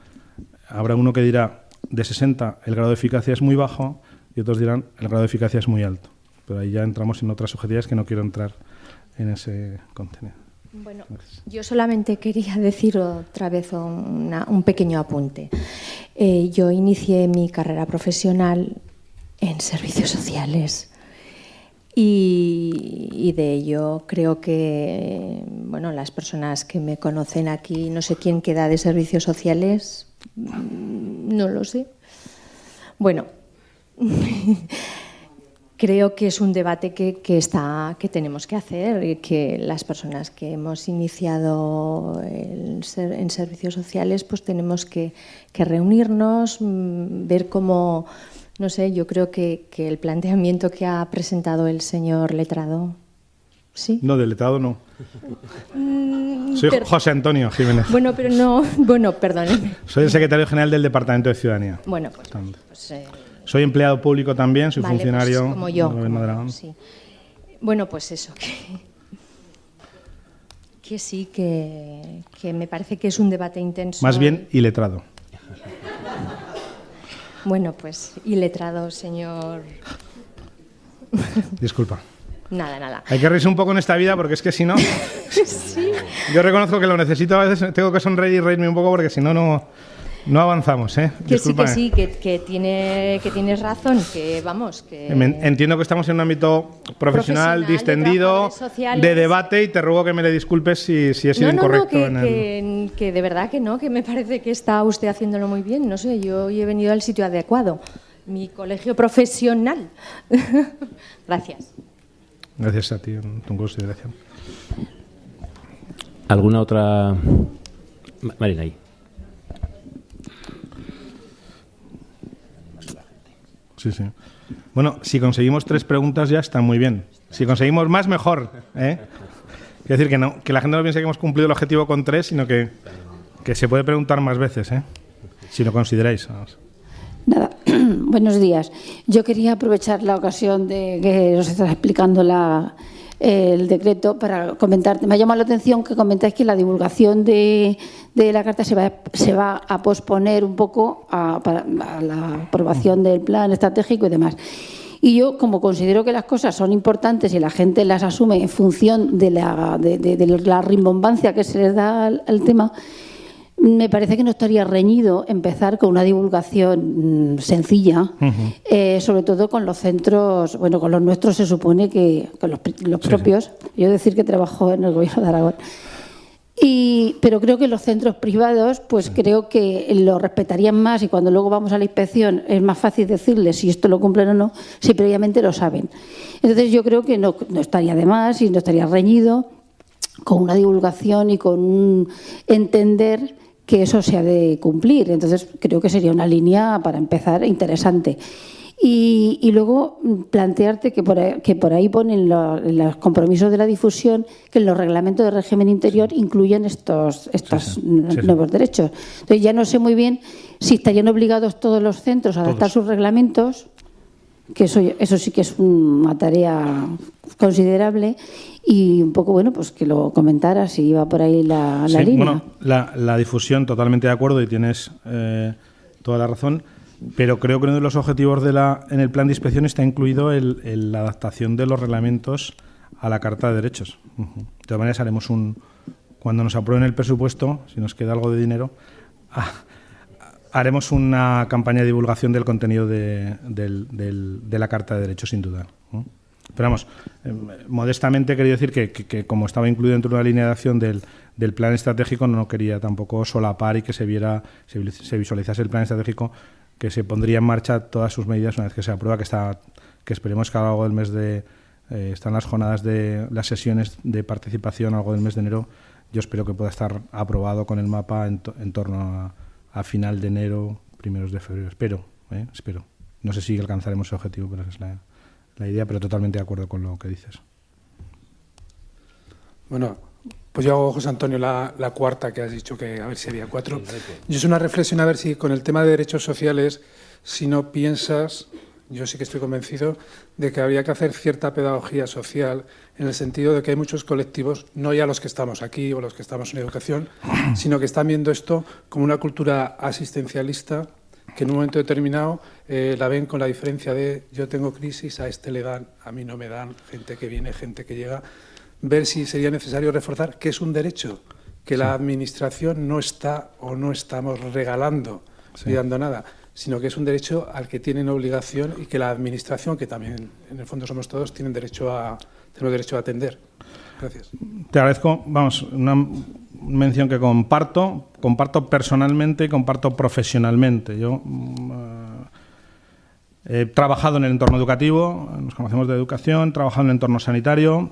B: Habrá uno que dirá, de 60 el grado de eficacia es muy bajo, y otros dirán, el grado de eficacia es muy alto. Pero ahí ya entramos en otras subjetividades que no quiero entrar en ese contenido.
D: Bueno, yo solamente quería decir otra vez un pequeño apunte. Yo inicié mi carrera profesional en servicios sociales y de ello creo que, bueno, las personas que me conocen aquí, no sé quién queda de servicios sociales, no lo sé. Bueno, creo que es un debate que tenemos que hacer y que las personas que hemos iniciado en servicios sociales pues tenemos que reunirnos, ver cómo, no sé, yo creo que el planteamiento que ha presentado el señor letrado, ¿sí?
B: No, del letrado no. Soy José Antonio Jiménez.
D: Bueno, pero no, bueno, perdónenme.
B: Soy el secretario general del Departamento de Ciudadanía.
D: Bueno, pues
B: soy empleado público también, soy funcionario
D: pues como yo,
B: del Gobierno de Aragón.
D: Sí. Bueno, pues eso, que sí, que me parece que es un debate intenso.
B: Más bien iletrado.
D: Bueno, pues iletrado, señor.
B: Disculpa.
D: Nada.
B: Hay que reírse un poco en esta vida porque es que si no...
D: Sí.
B: Yo reconozco que lo necesito, a veces tengo que sonreír y reírme un poco porque si no, no avanzamos, ¿eh?
D: Que tienes razón, que vamos, que...
B: Entiendo que estamos en un ámbito profesional distendido, de debate, y te ruego que me le disculpes si he sido incorrecto.
D: Que de verdad que no, que me parece que está usted haciéndolo muy bien. No sé, yo he venido al sitio adecuado. Mi colegio profesional. Gracias.
B: Gracias a ti, en tu consideración.
A: ¿Alguna otra? Marina, ahí.
B: Sí. Bueno, si conseguimos 3 preguntas ya está muy bien. Si conseguimos más, mejor, ¿eh? Quiero decir que la gente no piense que hemos cumplido el objetivo con 3, sino que se puede preguntar más veces, ¿eh? Si lo consideráis. Vamos.
E: Nada, buenos días. Yo quería aprovechar la ocasión de que nos estás explicando el decreto para comentarte. Me ha llamado la atención que comentáis que la divulgación de la carta se va a posponer un poco para la aprobación del plan estratégico y demás. Y yo, como considero que las cosas son importantes y la gente las asume en función de la rimbombancia que se les da al tema, me parece que no estaría reñido empezar con una divulgación sencilla, sobre todo con los centros, bueno, con los nuestros se supone que con los propios. Sí. Yo decir que trabajo en el Gobierno de Aragón. Pero creo que los centros privados, pues creo que lo respetarían más, y cuando luego vamos a la inspección es más fácil decirles si esto lo cumplen o no, si previamente lo saben. Entonces yo creo que no estaría de más y no estaría reñido con una divulgación y con un entender que eso se ha de cumplir. Entonces, creo que sería una línea, para empezar, interesante. Y luego plantearte que por ahí ponen los compromisos de la difusión, que en los reglamentos de régimen interior incluyen estos nuevos derechos. Entonces, ya no sé muy bien si estarían obligados todos los centros a adaptar sus reglamentos, que eso sí que es una tarea considerable, y un poco, bueno, pues que lo comentara si iba por ahí la línea.
B: Bueno, la difusión, totalmente de acuerdo, y tienes toda la razón, pero creo que uno de los objetivos en el plan de inspección está incluido la adaptación de los reglamentos a la Carta de Derechos. De todas maneras, haremos cuando nos aprueben el presupuesto, si nos queda algo de dinero, haremos una campaña de divulgación del contenido de la Carta de Derechos, sin duda. Pero vamos, modestamente he querido decir que como estaba incluido dentro de una línea de acción del plan estratégico, no quería tampoco solapar y que se visualizase el plan estratégico, que se pondría en marcha todas sus medidas una vez que se aprueba, que esperemos que a lo largo del mes están las jornadas de las sesiones de participación a lo largo del mes de enero. Yo espero que pueda estar aprobado con el mapa en torno a final de enero, primeros de febrero. Espero. No sé si alcanzaremos ese objetivo, pero esa es la idea, pero totalmente de acuerdo con lo que dices.
F: Bueno, pues yo hago, José Antonio, la cuarta, que has dicho que a ver si había 4. Yo es una reflexión a ver si con el tema de derechos sociales, si no piensas, yo sí que estoy convencido de que habría que hacer cierta pedagogía social, en el sentido de que hay muchos colectivos, no ya los que estamos aquí o los que estamos en educación, sino que están viendo esto como una cultura asistencialista, que en un momento determinado la ven con la diferencia de yo tengo crisis, a este le dan, a mí no me dan, gente que viene, gente que llega. Ver si sería necesario reforzar que es un derecho, que la Administración no está o no estamos regalando ni dando nada, sino que es un derecho al que tienen obligación y que la Administración, que también en el fondo somos todos, tenemos derecho a atender. Gracias.
B: Te agradezco, una mención que comparto personalmente y comparto profesionalmente. Yo he trabajado en el entorno educativo, nos conocemos de educación, he trabajado en el entorno sanitario,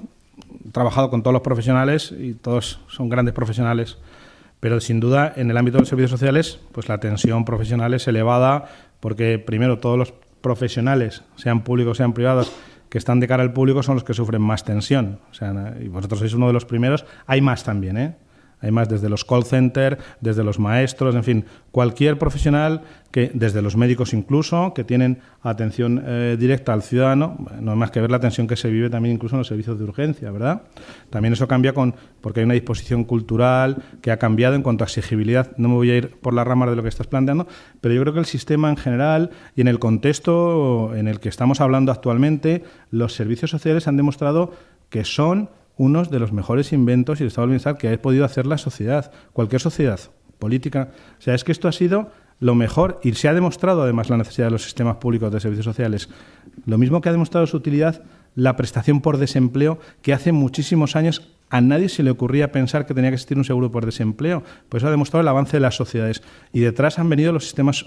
B: he trabajado con todos los profesionales y todos son grandes profesionales, pero sin duda en el ámbito de los servicios sociales pues la tensión profesional es elevada porque primero todos los profesionales, sean públicos sean privados, que están de cara al público son los que sufren más tensión. O sea, y vosotros sois uno de los primeros. Hay más también, ¿eh? Hay más desde los call centers, desde los maestros, en fin, cualquier profesional, desde los médicos incluso, que tienen atención directa al ciudadano. No hay más que ver la tensión que se vive también incluso en los servicios de urgencia, ¿verdad? También eso cambia porque hay una disposición cultural que ha cambiado en cuanto a exigibilidad. No me voy a ir por las ramas de lo que estás planteando, pero yo creo que el sistema en general y en el contexto en el que estamos hablando actualmente, los servicios sociales han demostrado que son unos de los mejores inventos y el estado del bienestar que ha podido hacer la sociedad, cualquier sociedad política. O sea, es que esto ha sido lo mejor y se ha demostrado además la necesidad de los sistemas públicos de servicios sociales. Lo mismo que ha demostrado su utilidad la prestación por desempleo, que hace muchísimos años a nadie se le ocurría pensar que tenía que existir un seguro por desempleo. Pues eso ha demostrado el avance de las sociedades. Y detrás han venido los sistemas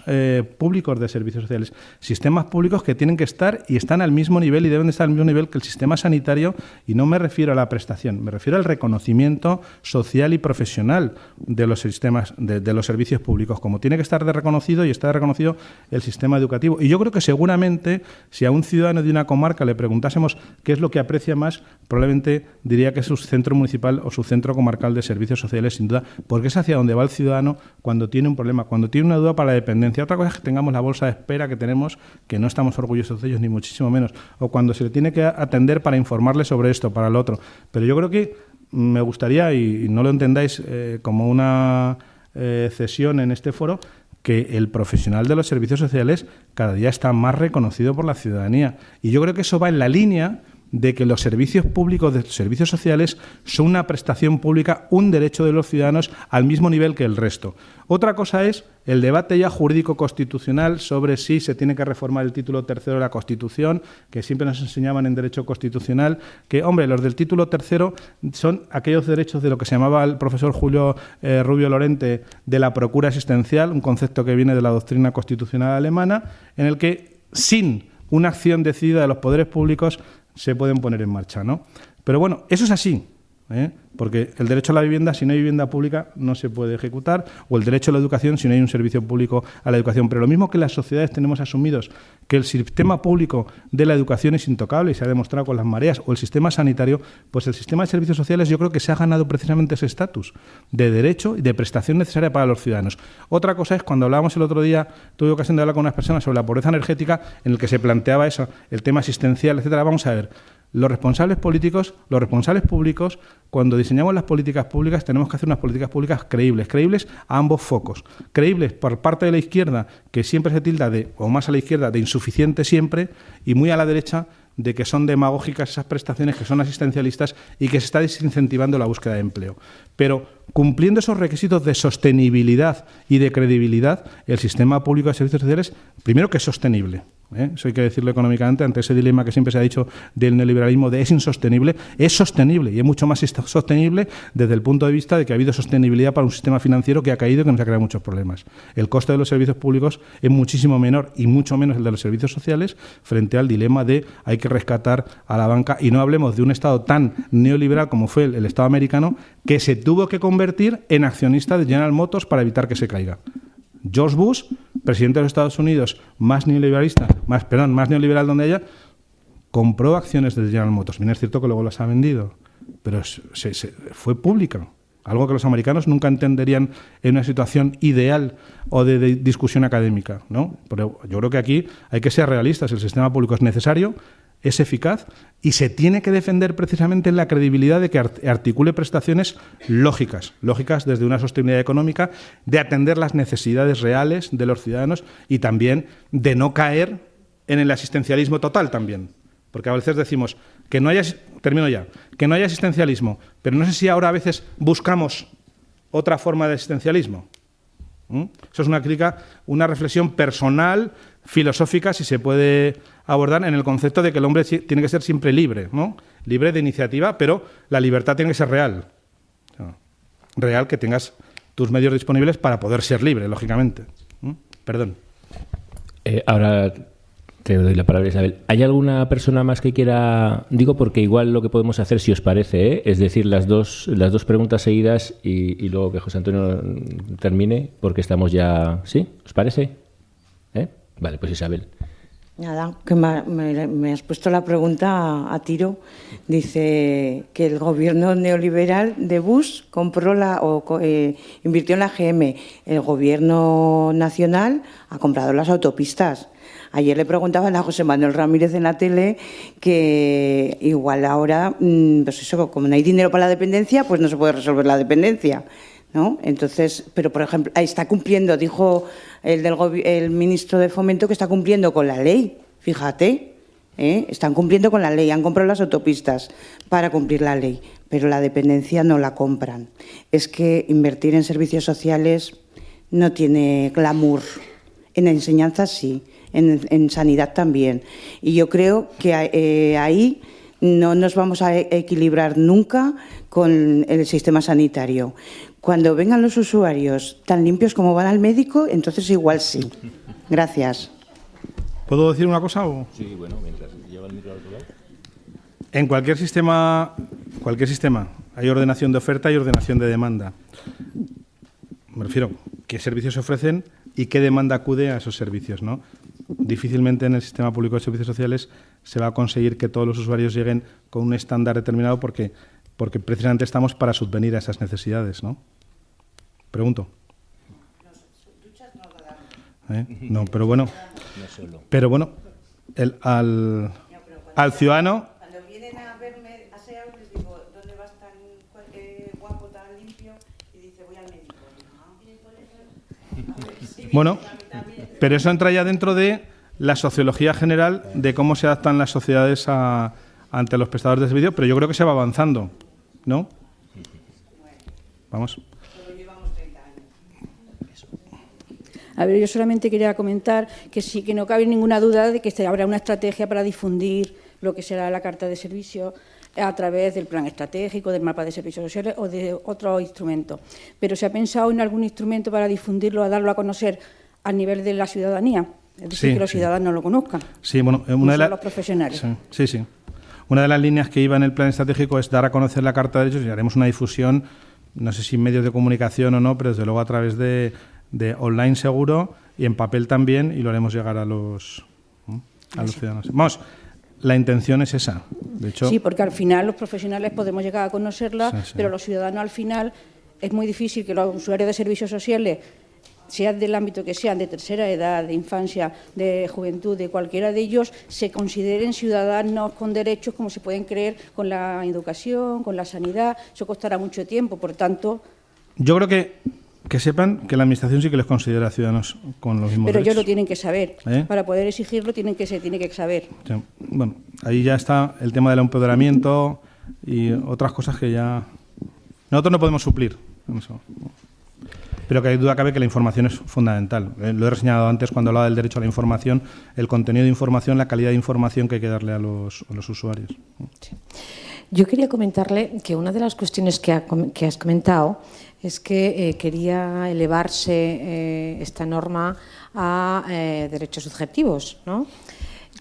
B: públicos de servicios sociales. Sistemas públicos que tienen que estar y están al mismo nivel y deben de estar al mismo nivel que el sistema sanitario. Y no me refiero a la prestación, me refiero al reconocimiento social y profesional de los sistemas, de los servicios públicos, como tiene que estar reconocido y está reconocido el sistema educativo. Y yo creo que seguramente, si a un ciudadano de una comarca le preguntásemos qué es lo que aprecia más, probablemente diría que es su centro municipal o su centro comarcal de servicios sociales, sin duda, porque es hacia donde va el ciudadano cuando tiene un problema, cuando tiene una duda para la dependencia. Otra cosa es que tengamos la bolsa de espera que tenemos, que no estamos orgullosos de ellos, ni muchísimo menos, o cuando se le tiene que atender para informarle sobre esto, para lo otro. Pero yo creo que me gustaría, y no lo entendáis como una cesión en este foro, que el profesional de los servicios sociales cada día está más reconocido por la ciudadanía. Y yo creo que eso va en la línea de que los servicios públicos de servicios sociales son una prestación pública, un derecho de los ciudadanos al mismo nivel que el resto. Otra cosa es el debate ya jurídico-constitucional sobre si se tiene que reformar el título tercero de la Constitución, que siempre nos enseñaban en Derecho Constitucional, que, hombre, los del título tercero son aquellos derechos de lo que se llamaba el profesor Julio Rubio Lorente de la procura existencial, un concepto que viene de la doctrina constitucional alemana, en el que sin una acción decidida de los poderes públicos se pueden poner en marcha, ¿no? Pero bueno, eso es así. Porque el derecho a la vivienda, si no hay vivienda pública, no se puede ejecutar, o el derecho a la educación, si no hay un servicio público a la educación. Pero lo mismo que las sociedades tenemos asumidos que el sistema público de la educación es intocable y se ha demostrado con las mareas, o el sistema sanitario, pues el sistema de servicios sociales yo creo que se ha ganado precisamente ese estatus de derecho y de prestación necesaria para los ciudadanos. Otra cosa es cuando hablábamos el otro día, tuve ocasión de hablar con unas personas sobre la pobreza energética, en el que se planteaba eso, el tema asistencial, etcétera. Vamos a ver. Los responsables políticos, los responsables públicos, cuando diseñamos las políticas públicas, tenemos que hacer unas políticas públicas creíbles a ambos focos. Creíbles por parte de la izquierda, que siempre se tilda de, o más a la izquierda, de insuficiente siempre, y muy a la derecha, de que son demagógicas esas prestaciones, que son asistencialistas y que se está desincentivando la búsqueda de empleo. Pero cumpliendo esos requisitos de sostenibilidad y de credibilidad, el sistema público de servicios sociales, primero que es sostenible. Eso hay que decirlo económicamente, ante ese dilema que siempre se ha dicho del neoliberalismo de es insostenible, es sostenible y es mucho más sostenible desde el punto de vista de que ha habido sostenibilidad para un sistema financiero que ha caído y que nos ha creado muchos problemas. El coste de los servicios públicos es muchísimo menor y mucho menos el de los servicios sociales frente al dilema de hay que rescatar a la banca, y no hablemos de un Estado tan neoliberal como fue el Estado americano, que se tuvo que convertir en accionista de General Motors para evitar que se caiga. George Bush, presidente de los Estados Unidos, más neoliberal donde ella, compró acciones de General Motors. Bien, es cierto que luego las ha vendido, pero fue pública. Algo que los americanos nunca entenderían en una situación ideal o de discusión académica, ¿no? Pero yo creo que aquí hay que ser realistas. El sistema público es necesario, es eficaz y se tiene que defender precisamente en la credibilidad de que articule prestaciones lógicas desde una sostenibilidad económica, de atender las necesidades reales de los ciudadanos y también de no caer en el asistencialismo total también. Porque a veces decimos que no haya, que no haya asistencialismo, pero no sé si ahora a veces buscamos otra forma de asistencialismo. Eso es una crítica, una reflexión personal, filosófica, si se puede abordar, en el concepto de que el hombre tiene que ser siempre libre, ¿no? Libre de iniciativa, pero la libertad tiene que ser real. Real, que tengas tus medios disponibles para poder ser libre, lógicamente. Perdón.
A: Ahora te doy la palabra, Isabel. ¿Hay alguna persona más que quiera...? Digo porque igual lo que podemos hacer, si os parece, es decir, las dos preguntas seguidas y luego que José Antonio termine, porque estamos ya... ¿Sí? ¿Os parece? Vale, pues Isabel.
G: Nada, que me has puesto la pregunta a tiro. Dice que el gobierno neoliberal de Bush compró invirtió en la GM. El gobierno nacional ha comprado las autopistas. Ayer le preguntaban a José Manuel Ramírez en la tele que igual ahora, pues eso, como no hay dinero para la dependencia, pues no se puede resolver la dependencia, ¿no? Entonces, pero por ejemplo, ahí está cumpliendo, dijo el ministro de Fomento que está cumpliendo con la ley, fíjate, están cumpliendo con la ley, han comprado las autopistas para cumplir la ley, pero la dependencia no la compran. Es que invertir en servicios sociales no tiene glamour, en enseñanza sí, en sanidad también, y yo creo que ahí no nos vamos a equilibrar nunca con el sistema sanitario. Cuando vengan los usuarios tan limpios como van al médico, entonces igual sí. Gracias.
B: ¿Puedo decir una cosa?
A: Sí, bueno, mientras lleva el micro al otro lado.
B: En cualquier sistema hay ordenación de oferta y ordenación de demanda. Me refiero, ¿qué servicios se ofrecen y qué demanda acude a esos servicios, ¿no? Difícilmente en el sistema público de servicios sociales se va a conseguir que todos los usuarios lleguen con un estándar determinado porque precisamente estamos para subvenir a esas necesidades, ¿no? Pregunto. No, pero bueno. Pero bueno, al ciudadano...
G: Cuando vienen a verme a SEAU les digo, ¿dónde vas tan guapo, tan limpio? Y dice, voy al médico.
B: Bueno, pero eso entra ya dentro de la sociología general de cómo se adaptan las sociedades ante los prestadores de servicio, pero yo creo que se va avanzando, ¿no? Vamos.
H: A ver, yo solamente quería comentar que sí, que no cabe ninguna duda de que habrá una estrategia para difundir lo que será la carta de servicios a través del plan estratégico, del mapa de servicios sociales o de otros instrumentos. Pero ¿se ha pensado en algún instrumento para difundirlo, a darlo a conocer a nivel de la ciudadanía? Es decir, que los ciudadanos lo conozcan.
B: Sí, bueno,
H: no solo los profesionales.
B: Sí. Una de las líneas que iba en el plan estratégico es dar a conocer la Carta de Derechos y haremos una difusión, no sé si en medios de comunicación o no, pero desde luego a través de online seguro y en papel también, y lo haremos llegar a los ciudadanos. Vamos, la intención es esa. De hecho,
H: sí, porque al final los profesionales podemos llegar a conocerla,
B: sí, sí.
H: pero los ciudadanos al final es muy difícil que los usuarios de servicios sociales, sean del ámbito que sean, de tercera edad, de infancia, de juventud, de cualquiera de ellos, se consideren ciudadanos con derechos como se pueden creer con la educación, con la sanidad. Eso costará mucho tiempo, por tanto...
B: Yo creo que sepan que la Administración sí que les considera ciudadanos con los mismos
H: derechos. Pero ellos lo tienen que saber. Para poder exigirlo tiene que saber.
B: Sí. Bueno, ahí ya está el tema del empoderamiento y otras cosas que ya... Nosotros no podemos suplir en eso. Pero que hay duda cabe que la información es fundamental. Lo he reseñado antes cuando hablaba del derecho a la información, el contenido de información, la calidad de información que hay que darle a los usuarios.
I: Sí. Yo quería comentarle que una de las cuestiones que has comentado es que quería elevarse esta norma a derechos subjetivos, ¿no?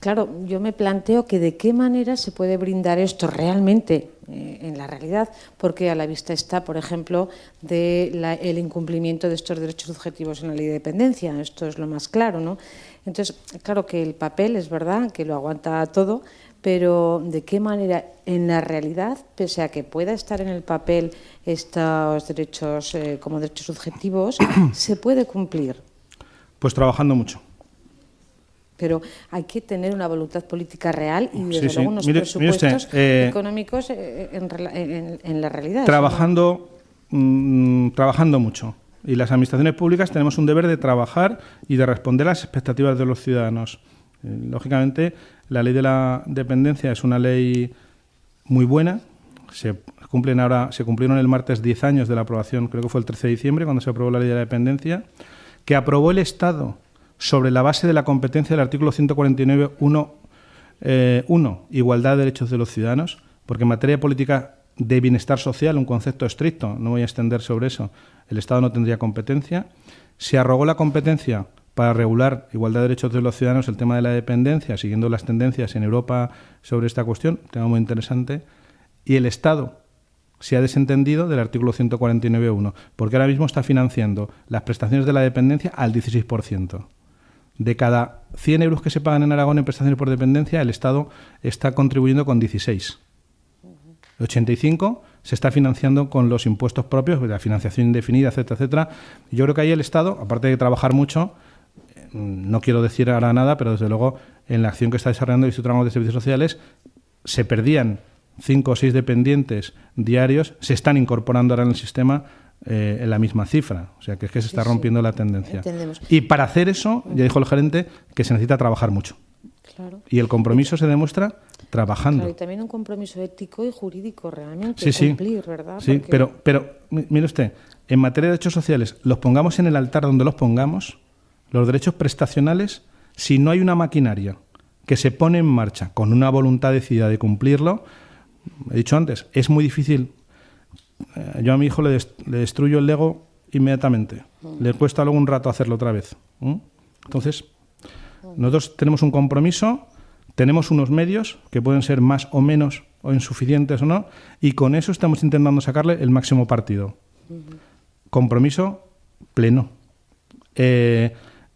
I: Claro, yo me planteo que de qué manera se puede brindar esto realmente en la realidad, porque a la vista está, por ejemplo, el incumplimiento de estos derechos subjetivos en la ley de dependencia. Esto es lo más claro, ¿no? Entonces, claro que el papel es verdad que lo aguanta todo, pero ¿de qué manera en la realidad, pese a que pueda estar en el papel estos derechos como derechos subjetivos, se puede cumplir?
B: Pues trabajando mucho.
I: Pero hay que tener una voluntad política real y, desde luego, unos
B: mire
I: presupuestos
B: usted,
I: económicos en la realidad.
B: Trabajando mucho. Y las administraciones públicas tenemos un deber de trabajar y de responder a las expectativas de los ciudadanos. Lógicamente, la ley de la dependencia es una ley muy buena. Se cumplieron el martes 10 años de la aprobación, creo que fue el 13 de diciembre, cuando se aprobó la ley de la dependencia, que aprobó el Estado sobre la base de la competencia del artículo 149.1, igualdad de derechos de los ciudadanos, porque en materia de política de bienestar social, un concepto estricto, no voy a extender sobre eso, el Estado no tendría competencia. Se arrogó la competencia para regular igualdad de derechos de los ciudadanos, el tema de la dependencia, siguiendo las tendencias en Europa sobre esta cuestión, tema muy interesante, y el Estado se ha desentendido del artículo 149.1, porque ahora mismo está financiando las prestaciones de la dependencia al 16%. De cada 100 euros que se pagan en Aragón en prestaciones por dependencia, el Estado está contribuyendo con 16. El 85 se está financiando con los impuestos propios, la financiación indefinida, etcétera, etcétera. Yo creo que ahí el Estado, aparte de trabajar mucho, no quiero decir ahora nada, pero desde luego en la acción que está desarrollando el Instituto Aragón de Servicios Sociales se perdían 5 o 6 dependientes diarios, se están incorporando ahora en el sistema en la misma cifra. O sea, que es que se está rompiendo la tendencia.
I: Entendemos.
B: Y para hacer eso, ya dijo el gerente, que se necesita trabajar mucho.
I: Claro.
B: Y el compromiso se demuestra trabajando.
I: Claro, y también un compromiso ético y jurídico realmente,
B: sí,
I: cumplir, ¿verdad?
B: Sí,
I: porque...
B: pero mire usted, en materia de derechos sociales, los pongamos en el altar donde los pongamos, los derechos prestacionales, si no hay una maquinaria que se pone en marcha con una voluntad decidida de cumplirlo, he dicho antes, es muy difícil. Yo a mi hijo le destruyo el Lego inmediatamente. Le cuesta luego un rato hacerlo otra vez. Entonces, nosotros tenemos un compromiso, tenemos unos medios que pueden ser más o menos o insuficientes o no, y con eso estamos intentando sacarle el máximo partido. Compromiso pleno.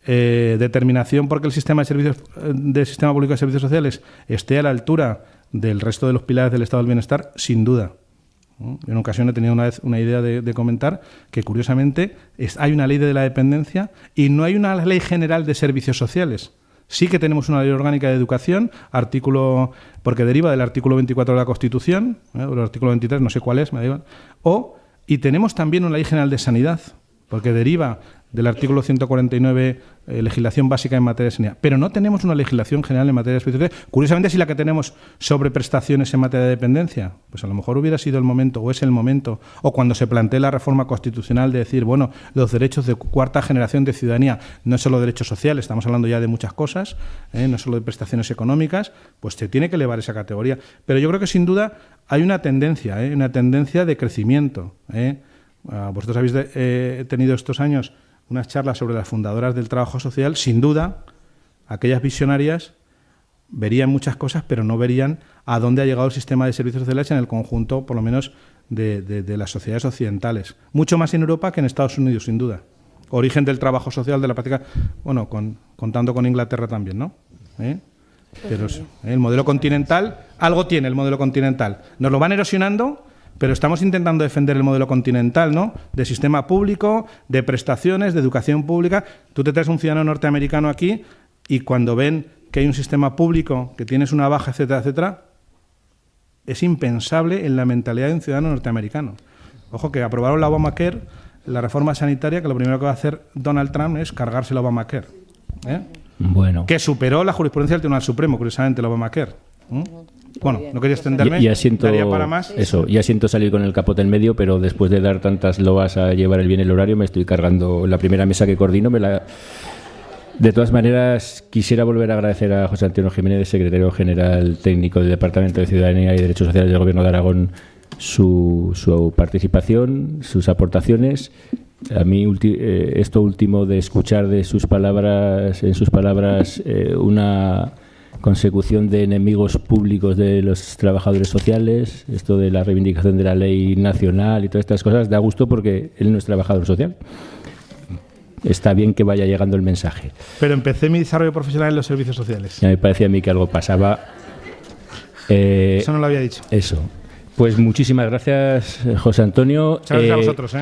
B: Determinación porque el sistema público de servicios sociales esté a la altura del resto de los pilares del estado del bienestar, sin duda. En una ocasión he tenido una idea de comentar que, curiosamente, hay una ley de la dependencia y no hay una ley general de servicios sociales. Sí que tenemos una ley orgánica de educación, porque deriva del artículo 24 de la Constitución, o el artículo 23, no sé cuál es, me da igual. Y tenemos también una ley general de sanidad, porque deriva del artículo 149, legislación básica en materia de sanidad. Pero no tenemos una legislación general en materia de servicios sociales. Curiosamente, sí la que tenemos sobre prestaciones en materia de dependencia. Pues a lo mejor hubiera sido el momento, o es el momento, o cuando se plantee la reforma constitucional de decir, bueno, los derechos de cuarta generación de ciudadanía, no es solo derechos sociales, estamos hablando ya de muchas cosas, no solo de prestaciones económicas, pues se tiene que elevar esa categoría. Pero yo creo que sin duda hay una tendencia de crecimiento. Vosotros habéis tenido estos años unas charlas sobre las fundadoras del trabajo social. Sin duda, aquellas visionarias verían muchas cosas, pero no verían a dónde ha llegado el sistema de servicios sociales en el conjunto, por lo menos, de las sociedades occidentales. Mucho más en Europa que en Estados Unidos, sin duda. Origen del trabajo social, de la práctica, bueno, contando con Inglaterra también, ¿no? Pero eso, el modelo continental, algo tiene el modelo continental. Nos lo van erosionando, pero estamos intentando defender el modelo continental, ¿no? De sistema público, de prestaciones, de educación pública. Tú te traes un ciudadano norteamericano aquí y cuando ven que hay un sistema público, que tienes una baja, etcétera, etcétera, es impensable en la mentalidad de un ciudadano norteamericano. Ojo que aprobaron la Obamacare, la reforma sanitaria, que lo primero que va a hacer Donald Trump es cargarse la Obamacare.
A: Bueno.
B: Que superó la jurisprudencia del Tribunal Supremo, curiosamente, la Obamacare. Bueno, no quería extenderme,
A: ya siento,
B: daría para más.
A: Eso, ya siento salir con el capote en medio, pero después de dar tantas loas a llevar el bien el horario, me estoy cargando la primera mesa que coordino. De todas maneras, quisiera volver a agradecer a José Antonio Jiménez, secretario general técnico del Departamento de Ciudadanía y Derechos Sociales del Gobierno de Aragón, su participación, sus aportaciones. A mí esto último de escuchar en sus palabras una consecución de enemigos públicos de los trabajadores sociales, esto de la reivindicación de la ley nacional y todas estas cosas, da gusto porque él no es trabajador social. Está bien que vaya llegando el mensaje.
B: Pero empecé mi desarrollo profesional en los servicios sociales.
A: Ya me parecía a mí que algo pasaba.
B: Eso no lo había dicho.
A: Eso. Pues muchísimas gracias, José Antonio.
B: Muchas gracias a vosotros.